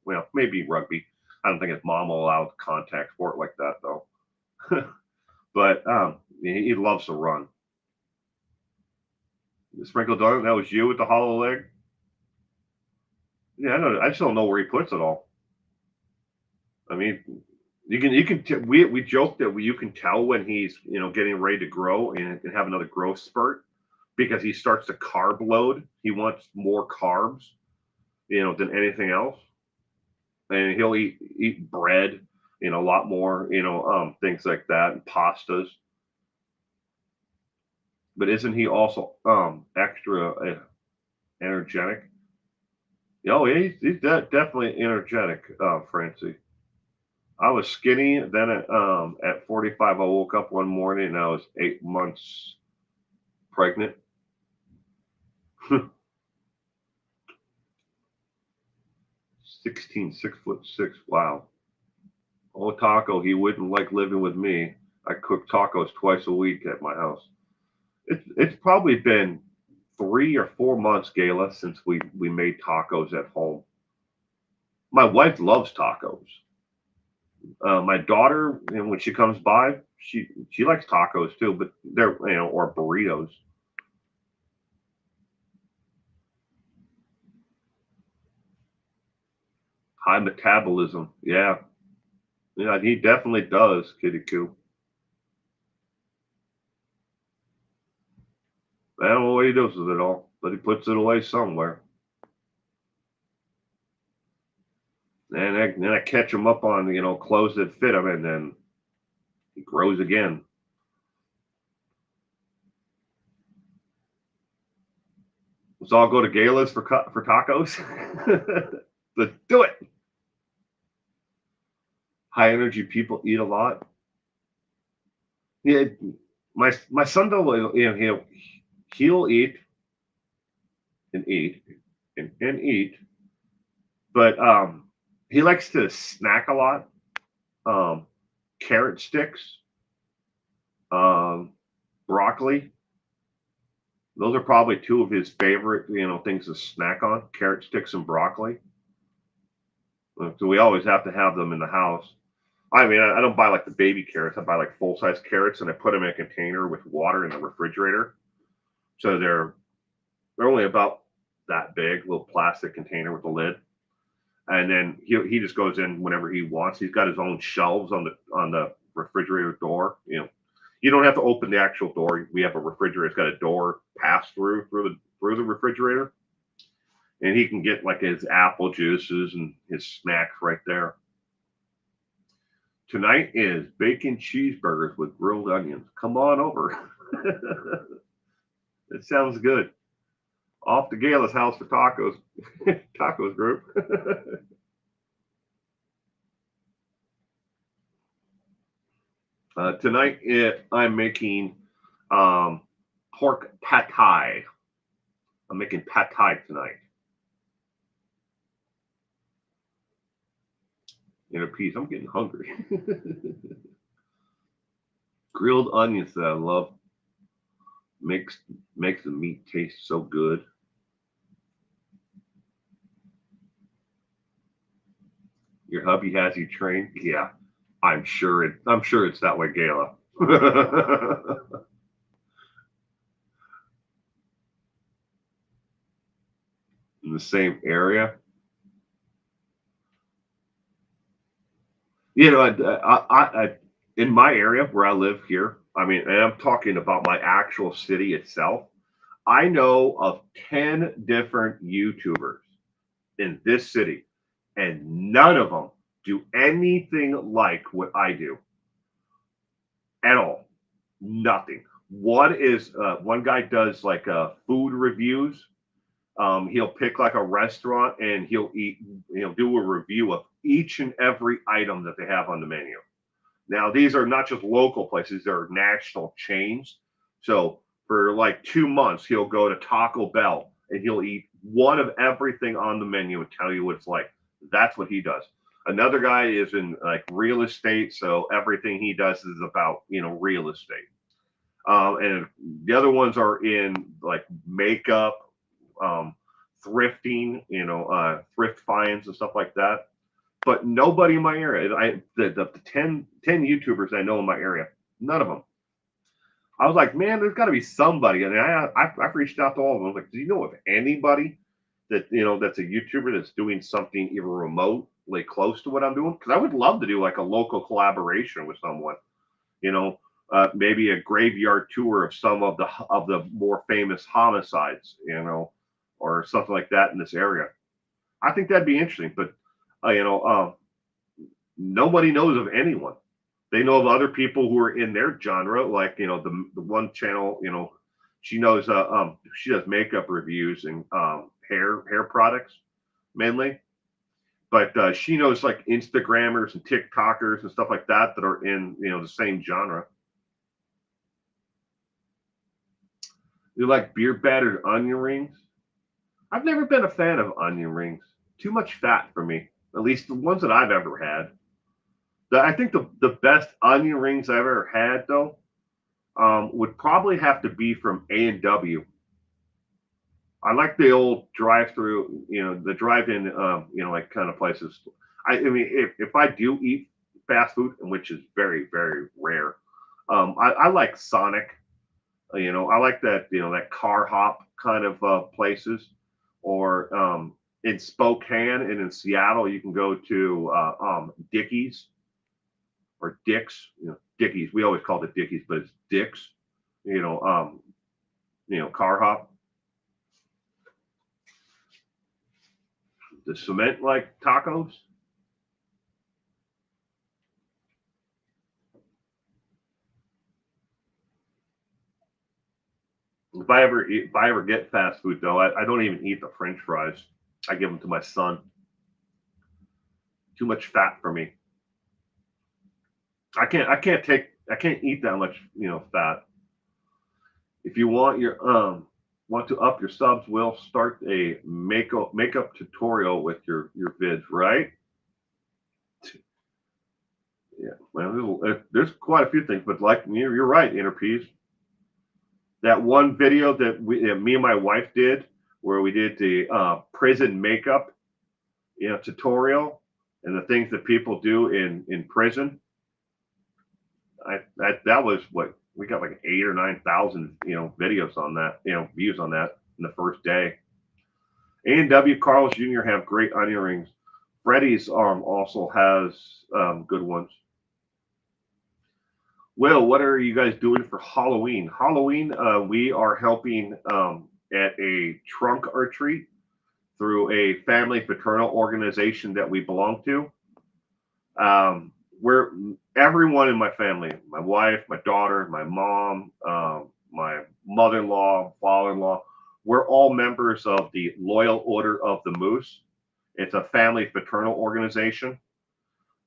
Well, maybe rugby. I don't think his mom will allow contact sport like that though. But he loves to run. The Sprinkle Donut, that was you with the hollow leg? Yeah, I know. I just don't know where he puts it all. I mean, we joke that you can tell when he's getting ready to grow and have another growth spurt, because he starts to carb load. He wants more carbs, than anything else, and he'll eat bread, a lot more, things like that, and pastas. But isn't he also extra energetic? Oh, yeah, he's definitely energetic, Francie. I was skinny. Then at 45, I woke up one morning and I was 8 months pregnant. 16, 6'6". Wow. Oh, Taco, he wouldn't like living with me. I cook tacos twice a week at my house. It's probably been 3 or 4 months, Gayla, since we made tacos at home. My wife loves tacos. My daughter, when she comes by, she likes tacos too, but they're or burritos. High metabolism, yeah, he definitely does, Kitty Coo. I don't know what he does with it all, but he puts it away somewhere. And then I catch him up on clothes that fit him, and then he grows again. Let's all go to galas for tacos. Let's do it. High energy people eat a lot. Yeah, my son though, he'll eat and eat and eat, but he likes to snack a lot. Um, Carrot sticks, um, broccoli. Those are probably two of his favorite, things to snack on: carrot sticks and broccoli. So we always have to have them in the house. I mean, I don't buy like the baby carrots. I buy like full size carrots, and I put them in a container with water in the refrigerator. So they're only about that big, little plastic container with a lid. And then he just goes in whenever he wants. He's got his own shelves on the refrigerator door. You don't have to open the actual door. We have a refrigerator. It's got a door pass through the refrigerator, and he can get like his apple juices and his snacks right there. Tonight is bacon cheeseburgers with grilled onions. Come on over. It sounds good. Off to Gala's house for tacos. Tacos group. Tonight I'm making pork pad thai. I'm making pad thai tonight. In a piece. I'm getting hungry. Grilled onions that I love makes the meat taste so good. Your hubby has you trained? Yeah, I'm sure it's that way, Gala. In the same area. You know, in my area where I live here, I mean, and I'm talking about my actual city itself. I know of 10 different YouTubers in this city, and none of them do anything like what I do at all. Nothing. One guy does like food reviews. He'll pick like a restaurant and he'll do a review of each and every item that they have on the menu. Now, these are not just local places, they're national chains. So for like 2 months, he'll go to Taco Bell and he'll eat one of everything on the menu and tell you what it's like. That's what he does. Another guy is in like real estate. So everything he does is about, real estate. And the other ones are in like makeup, um, thrifting, thrift finds and stuff like that. But nobody in my area. The 10 YouTubers I know in my area, none of them. I was like, man, there's got to be somebody. And I've reached out to all of them. I was like, do you know of anybody that's a YouTuber that's doing something even remotely close to what I'm doing? Because I would love to do like a local collaboration with someone. You know, maybe a graveyard tour of some of the more famous homicides. Or something like that in this area. I think that'd be interesting. But uh, you know, um, nobody knows of anyone. They know of other people who are in their genre, like the one channel. She knows. She does makeup reviews and hair products mainly, but she knows like Instagrammers and TikTokers and stuff like that are in the same genre. You like beer battered onion rings? I've never been a fan of onion rings. Too much fat for me. At least the ones that I've ever had. I think the best onion rings I've ever had though would probably have to be from A&W. I like the old drive-through, the drive-in, like kind of places. I mean, if I do eat fast food, which is very very rare, I like Sonic. I like that that car hop kind of places, or in Spokane and in Seattle, you can go to Dickies or Dick's, Dickies. We always call it Dickies, but it's Dick's. You know, um, car hop. The cement like tacos. If I ever get fast food though, I don't even eat the French fries. I give them to my son. Too much fat for me. I can't eat that much fat. If you want to up your subs, we'll start a makeup tutorial with your vids, right? Yeah, well, there's quite a few things, but like you're right, Interpeas. That one video that me and my wife did, where we did the prison makeup, tutorial, and the things that people do in prison. That was what we got, like 8 or 9 thousand videos on that, views on that in the first day. A&W Carl's Jr. have great onion rings. Freddy's also has good ones. Will, what are you guys doing for Halloween? Halloween, we are helping at a trunk or treat through a family fraternal organization that we belong to. We're everyone in my family, my wife, my daughter, my mom, my mother-in-law, father-in-law, We're all members of the Loyal Order of the Moose. It's a family fraternal organization,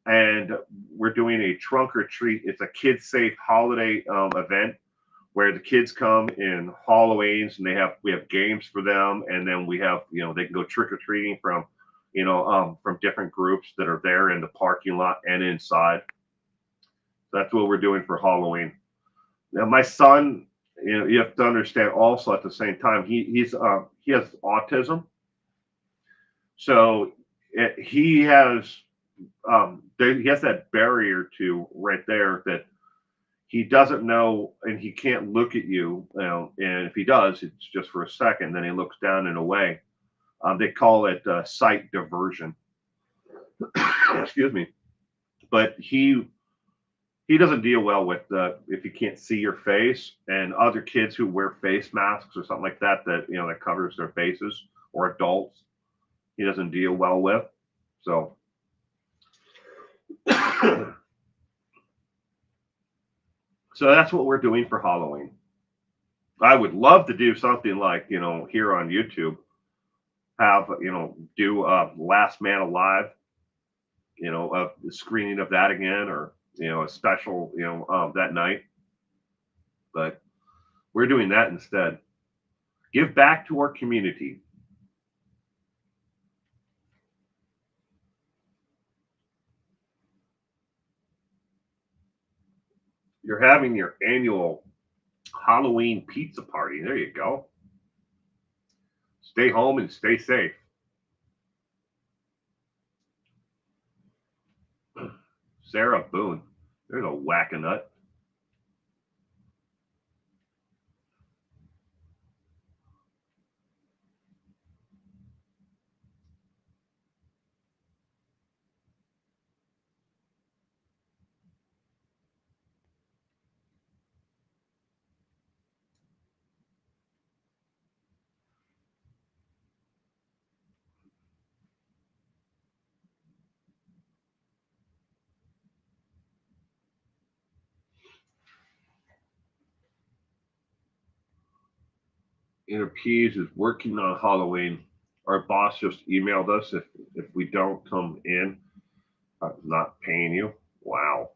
and we're doing a trunk or treat. It's a kid-safe holiday event where the kids come in Halloweens, and we have games for them, and then we have, they can go trick or treating from, from different groups that are there in the parking lot and inside. That's what we're doing for Halloween. Now, my son, you have to understand also at the same time, he has autism, so he has he has that barrier to right there that he doesn't know, and he can't look at you, and if he does, it's just for a second, then he looks down and away. They call it sight diversion. Excuse me. But he doesn't deal well with if you can't see your face, and other kids who wear face masks or something like that that covers their faces, or adults, he doesn't deal well with. So so that's what we're doing for Halloween. I would love to do something like, here on YouTube, have, do Last Man Alive, a screening of that again, or, a special, that night. But we're doing that instead. Give back to our community. You're having your annual Halloween pizza party. There you go. Stay home and stay safe. Sarah Boone. There's a whack-a-nut. Inner Peas is working on Halloween. Our boss just emailed us if we don't come in, not paying you. Wow,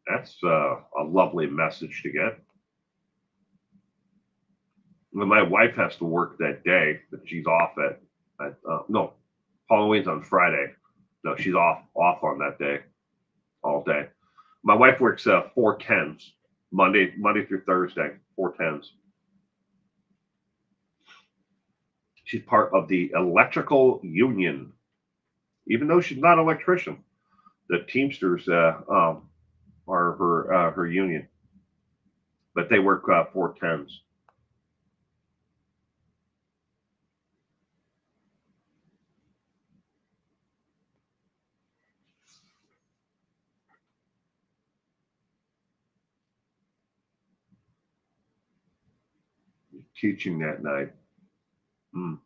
that's a lovely message to get. And my wife has to work that day, but she's off at no, Halloween's on Friday. No, she's off on that day, all day. My wife works 4/10s, Monday through Thursday, 4/10s. She's part of the electrical union, even though she's not an electrician. The Teamsters are her union, but they work 4/10s. Teaching that night. Mm.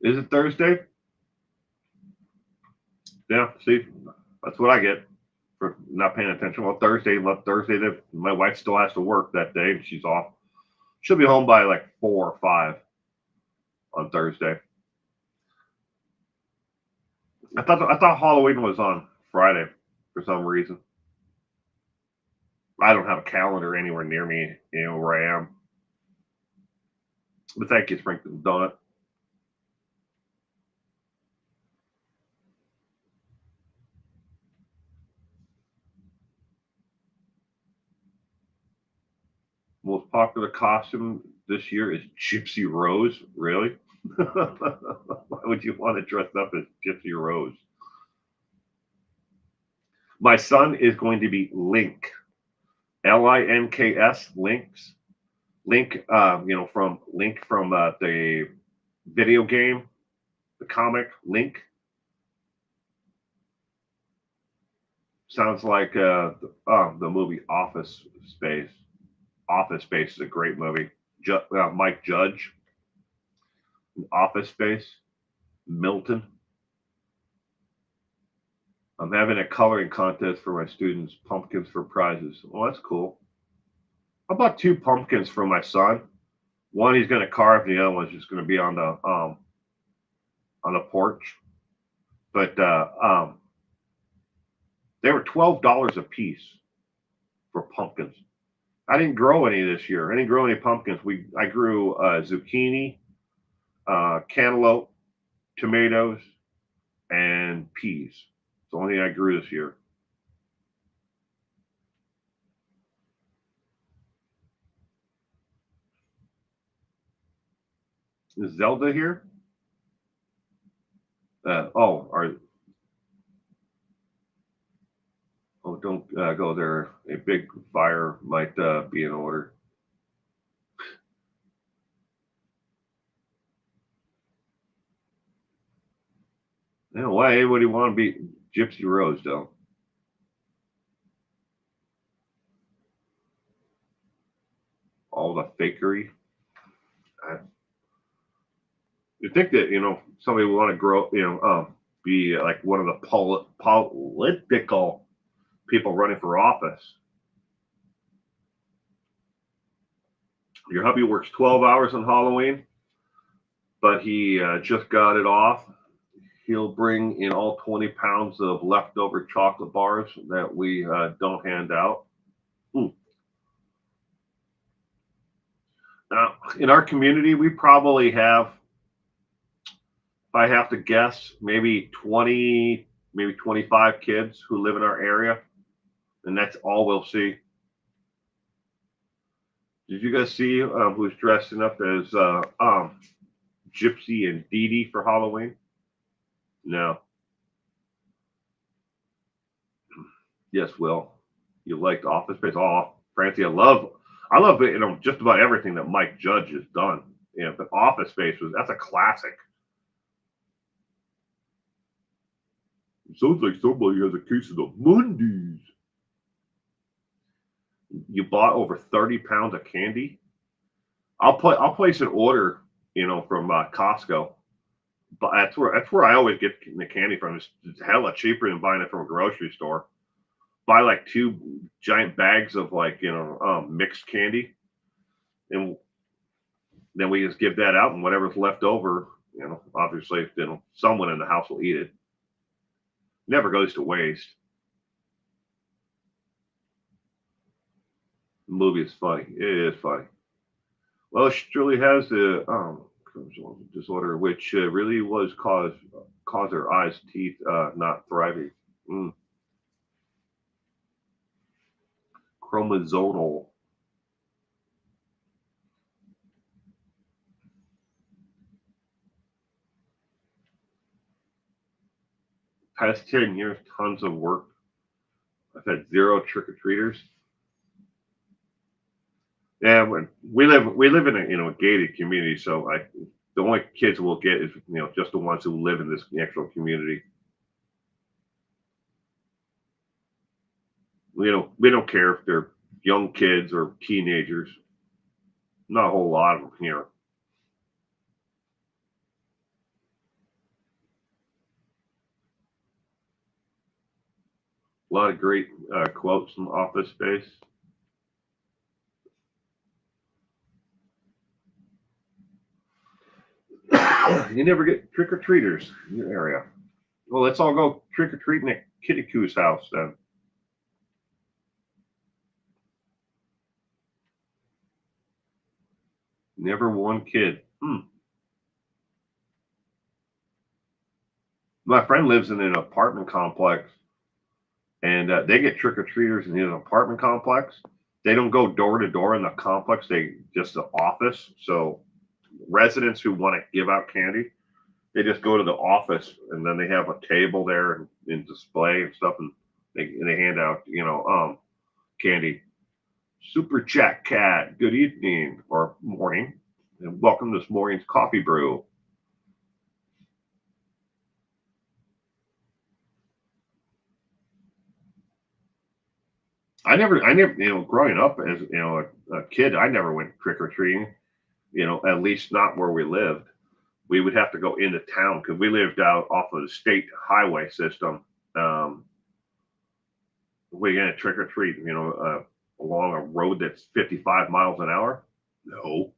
Is it Thursday? Yeah. See, that's what I get for not paying attention. Well, Thursday, my wife still has to work that day, and she's off. She'll be home by like 4 or 5 on Thursday. I thought Halloween was on Friday for some reason. I don't have a calendar anywhere near me, where I am. But thank you, Sprinkton Donut. Most popular costume this year is Gypsy Rose. Really? Why would you want to dress up as Gypsy Rose? My son is going to be Link, Links, Links. Link, from the video game, the comic Link. Sounds like the movie Office Space. Office Space is a great movie. Mike Judge, Office Space, Milton. I'm having a coloring contest for my students, pumpkins for prizes. Oh, that's cool. I bought 2 pumpkins for my son. One he's going to carve, the other one's just going to be on the porch. But they were $12 a piece for pumpkins. I didn't grow any this year. I didn't grow any pumpkins. I grew zucchini, cantaloupe, tomatoes, and peas. It's the only thing I grew this year. Is Zelda here? Don't go there. A big fire might be in order. You know, why anybody want to be Gypsy Rose, though? All the fakery. You think that, somebody would want to grow, be like one of the political people running for office. Your hubby works 12 hours on Halloween, but he just got it off. He'll bring in all 20 pounds of leftover chocolate bars that we don't hand out. Now, in our community, we probably have, if I have to guess, maybe 20, maybe 25 kids who live in our area, and that's all we'll see. Did you guys see who's dressing up as Gypsy and Dee Dee for Halloween? No. Yes, Will. You liked Office Space? Oh, Francie, I love just about everything that Mike Judge has done. But Office Space that's a classic. It sounds like somebody has a case of the Mondays. You bought over 30 pounds of candy. I'll place an order, from Costco. But that's where I always get the candy from. It's hella cheaper than buying it from a grocery store. Buy like 2 giant bags of mixed candy, and then we just give that out, and whatever's left over, obviously, someone in the house will eat it. Never goes to waste. The movie is funny. It is funny. Well, she truly has the disorder, which really was cause her eyes, teeth not thriving. Chromosomal. Past 10 years, tons of work. I've had 0 trick-or-treaters. Yeah, we live in a gated community, so the only kids we'll get is just the ones who live in this actual community. We don't care if they're young kids or teenagers. Not a whole lot of them here. A lot of great quotes from Office Space. You never get trick-or-treaters in your area. Well, let's all go trick-or-treating at Kitty Coo's house then. Never one kid. My friend lives in an apartment complex, and they get trick-or-treaters in his apartment complex. They don't go door to door in the complex. They just the office. So residents who want to give out candy, they just go to the office, and then they have a table there and display and stuff, and they hand out candy. Super Chat Cat, good evening or morning, and welcome to this morning's coffee brew. I never, growing up as a kid, I never went trick or treating. At least not where we lived. We would have to go into town because we lived out off of the state highway system. Um, we're going to trick or treat, along a road that's 55 miles an hour. No,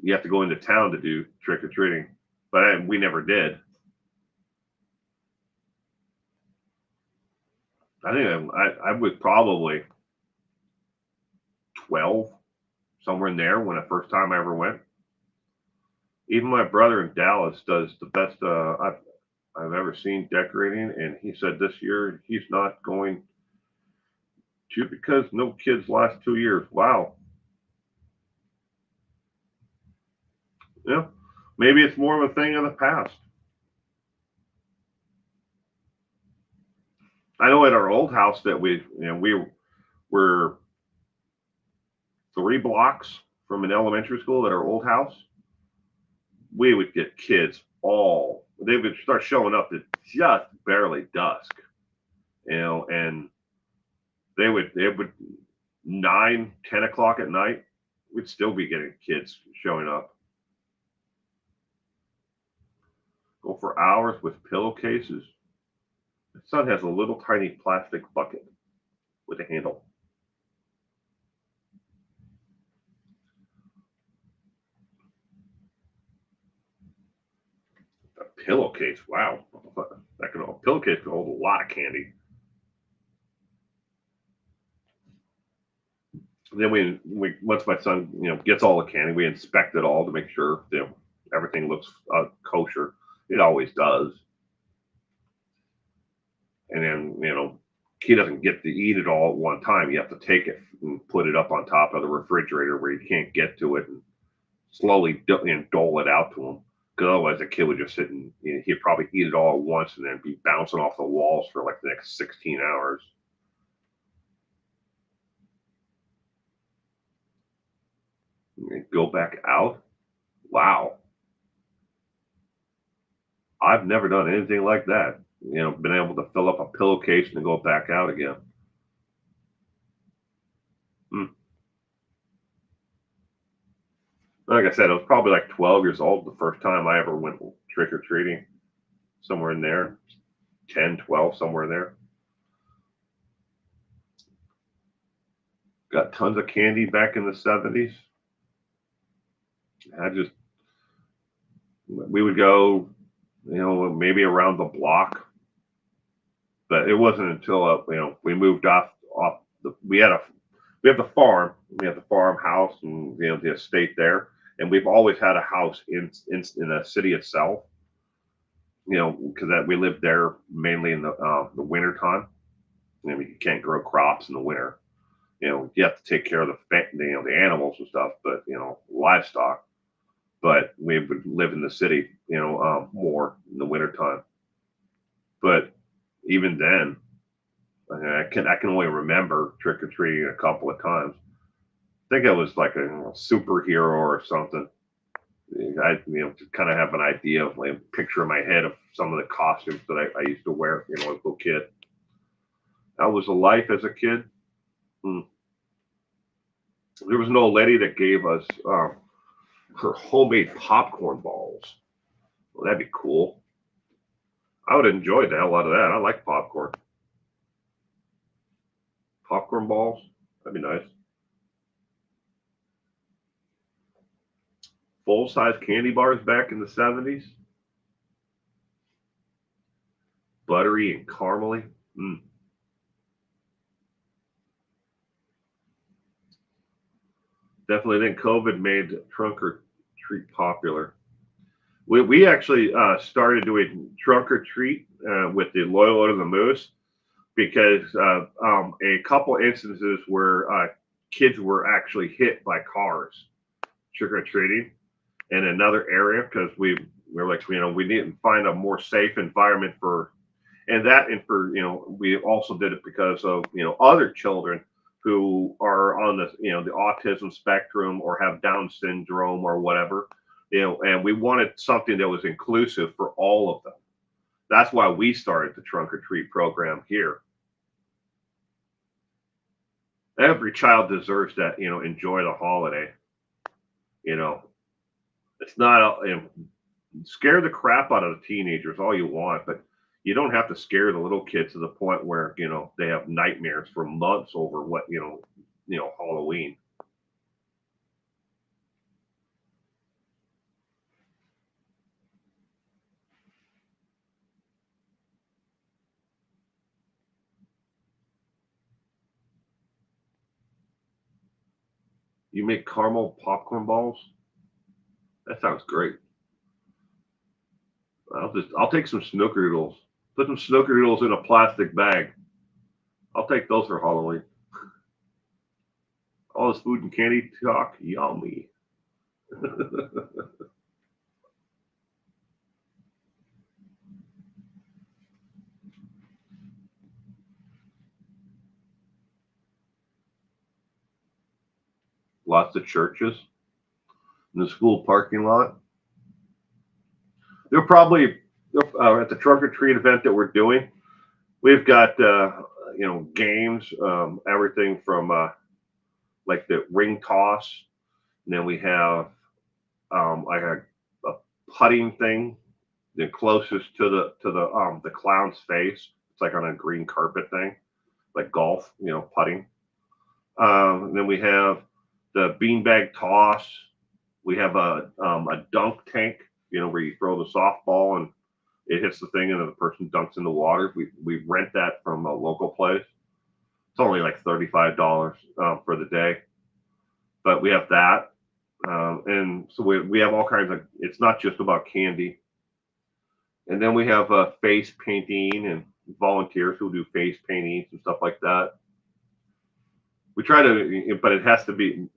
you have to go into town to do trick or treating, but we never did. I think I was probably 12, somewhere in there when the first time I ever went. Even my brother in Dallas does the best I've ever seen decorating, and he said this year he's not going to because no kids last 2 years. Wow, yeah, maybe it's more of a thing of the past. I know at our old house that we were 3 blocks from an elementary school at our old house. We would get kids all they would start showing up at just barely dusk, and they would 9, 10 o'clock at night. We'd still be getting kids showing up. Go for hours with pillowcases. My son has a little tiny plastic bucket with a handle. A pillowcase, wow. A pillowcase can hold a lot of candy. And then we once my son gets all the candy, we inspect it all to make sure everything looks kosher. It always does. And then he doesn't get to eat it all at one time. You have to take it and put it up on top of the refrigerator where you can't get to it, and slowly dole it out to him. Because otherwise, the kid would just sit and he'd probably eat it all at once and then be bouncing off the walls for like the next 16 hours. And go back out. Wow, I've never done anything like that. Been able to fill up a pillowcase and go back out again. Hmm. Like I said, I was probably like 12 years old the first time I ever went trick or treating, somewhere in there, 10, 12, somewhere in there. Got tons of candy back in the 70s. I just, we would go, maybe around the block, but it wasn't until, we moved off we have the farm, we have the farmhouse and, the estate there. And we've always had a house in the city itself, because that we lived there mainly in the winter time. You can't grow crops in the winter. You have to take care of the animals and stuff, but livestock. But we would live in the city, more in the wintertime. But even then, I can only remember trick or treating a couple of times. I think I was like a superhero or something. I to kind of have an idea of like picture in my head of some of the costumes that I used to wear, as a little kid. That was a life as a kid. Hmm. There was an old lady that gave us her homemade popcorn balls. Well, that'd be cool. I would enjoy the hell out of that. I like popcorn. Popcorn balls. That'd be nice. Full size candy bars back in the 70s. Buttery and caramely. Mm. Definitely think COVID made trunk or treat popular. We actually started doing trunk or treat with the Loyal to the Moose because a couple instances where kids were actually hit by cars trick or treating in another area because we were like we need to find a more safe environment for and for we also did it because of other children who are on the the autism spectrum or have Down syndrome or whatever, and we wanted something that was inclusive for all of them. That's why we started the trunk or treat program here. Every child deserves that, enjoy the holiday. You know, it's not, scare the crap out of the teenagers all you want, but you don't have to scare the little kids to the point where, they have nightmares for months over what, Halloween. You make caramel popcorn balls? That sounds great. I'll take some snickerdoodles. Put some snickerdoodles in a plastic bag. I'll take those for Halloween. All this food and candy talk, yummy. Lots of churches in the school parking lot. They're probably at the trunk or treat event that we're doing. We've got games, everything from like the ring toss, and then we have like a putting thing, the closest to the clown's face. It's like on a green carpet thing, like golf, putting. And then we have the beanbag toss. We have a dunk tank, where you throw the softball and it hits the thing and then the person dunks in the water. We rent that from a local place. It's only like $35 for the day, but we have that. And so we have all kinds of, it's not just about candy. And then we have face painting and volunteers who do face paintings and stuff like that. We try to, but it has to be,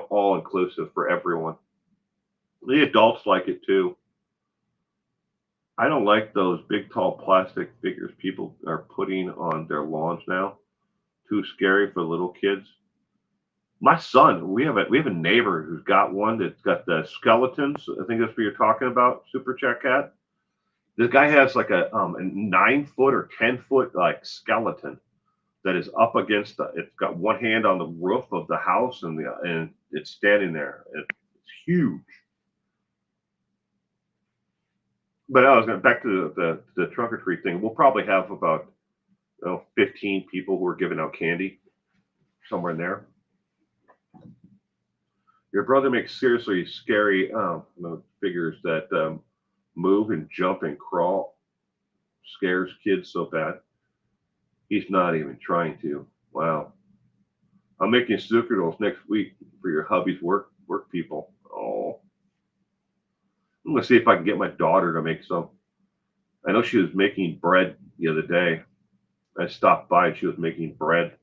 all inclusive for everyone. The adults like it too. I don't like those big, tall plastic figures people are putting on their lawns now. Too scary for little kids. My son, we have a neighbor who's got one that's got the skeletons. I think that's what you're talking about, Super Chat Cat. This guy has like a 9 foot or 10 foot like skeleton that is up against it's got one hand on the roof of the house and it's standing there. It's huge. But I was going back to the trunk or treat thing. We'll probably have about 15 people who are giving out candy somewhere in there. Your brother makes seriously scary figures that move and jump and crawl. Scares kids so bad. He's not even trying to. Wow. I'm making snickerdoodles next week for your hubby's work people. Oh, I'm gonna see if I can get my daughter to make some. I know she was making bread the other day. I stopped by and she was making bread,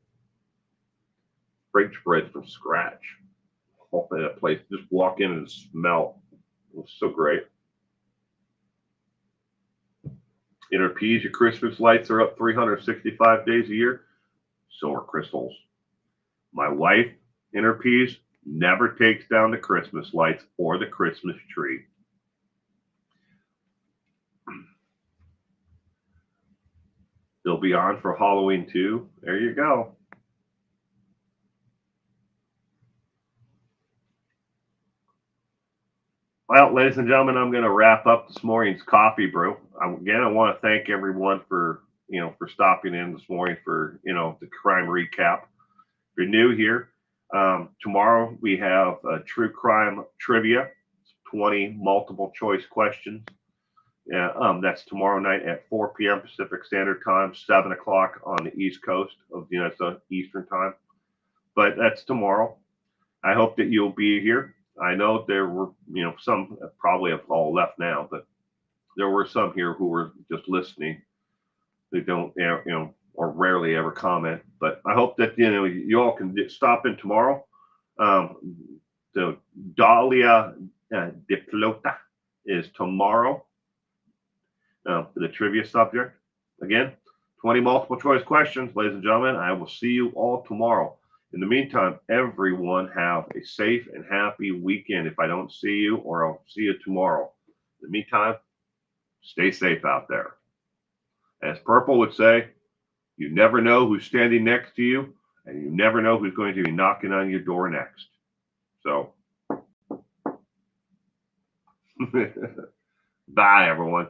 French bread from scratch. Oh, that place, just walk in and smell. It was so great. In her peas, your Christmas lights are up 365 days a year. So are crystals. My wife, in her peas, never takes down the Christmas lights or the Christmas tree. They'll be on for Halloween too. There you go. Well, ladies and gentlemen, I'm going to wrap up this morning's coffee brew. Again, I want to thank everyone for for stopping in this morning for the crime recap. If you're new here, tomorrow we have true crime trivia, 20 multiple choice questions. Yeah, that's tomorrow night at 4 p.m. Pacific Standard Time, 7 o'clock on the East Coast of the United States Eastern Time. But that's tomorrow. I hope that you'll be here. I know there were, some probably have all left now, but there were some here who were just listening. They don't, or rarely ever comment. But I hope that you all can stop in tomorrow. The Dahlia Diplota is tomorrow. For the trivia subject. Again, 20 multiple choice questions, ladies and gentlemen. I will see you all tomorrow. In the meantime, everyone have a safe and happy weekend if I don't see you, or I'll see you tomorrow. In the meantime, stay safe out there. As Purple would say, you never know who's standing next to you And you never know who's going to be knocking on your door next. So, bye, everyone.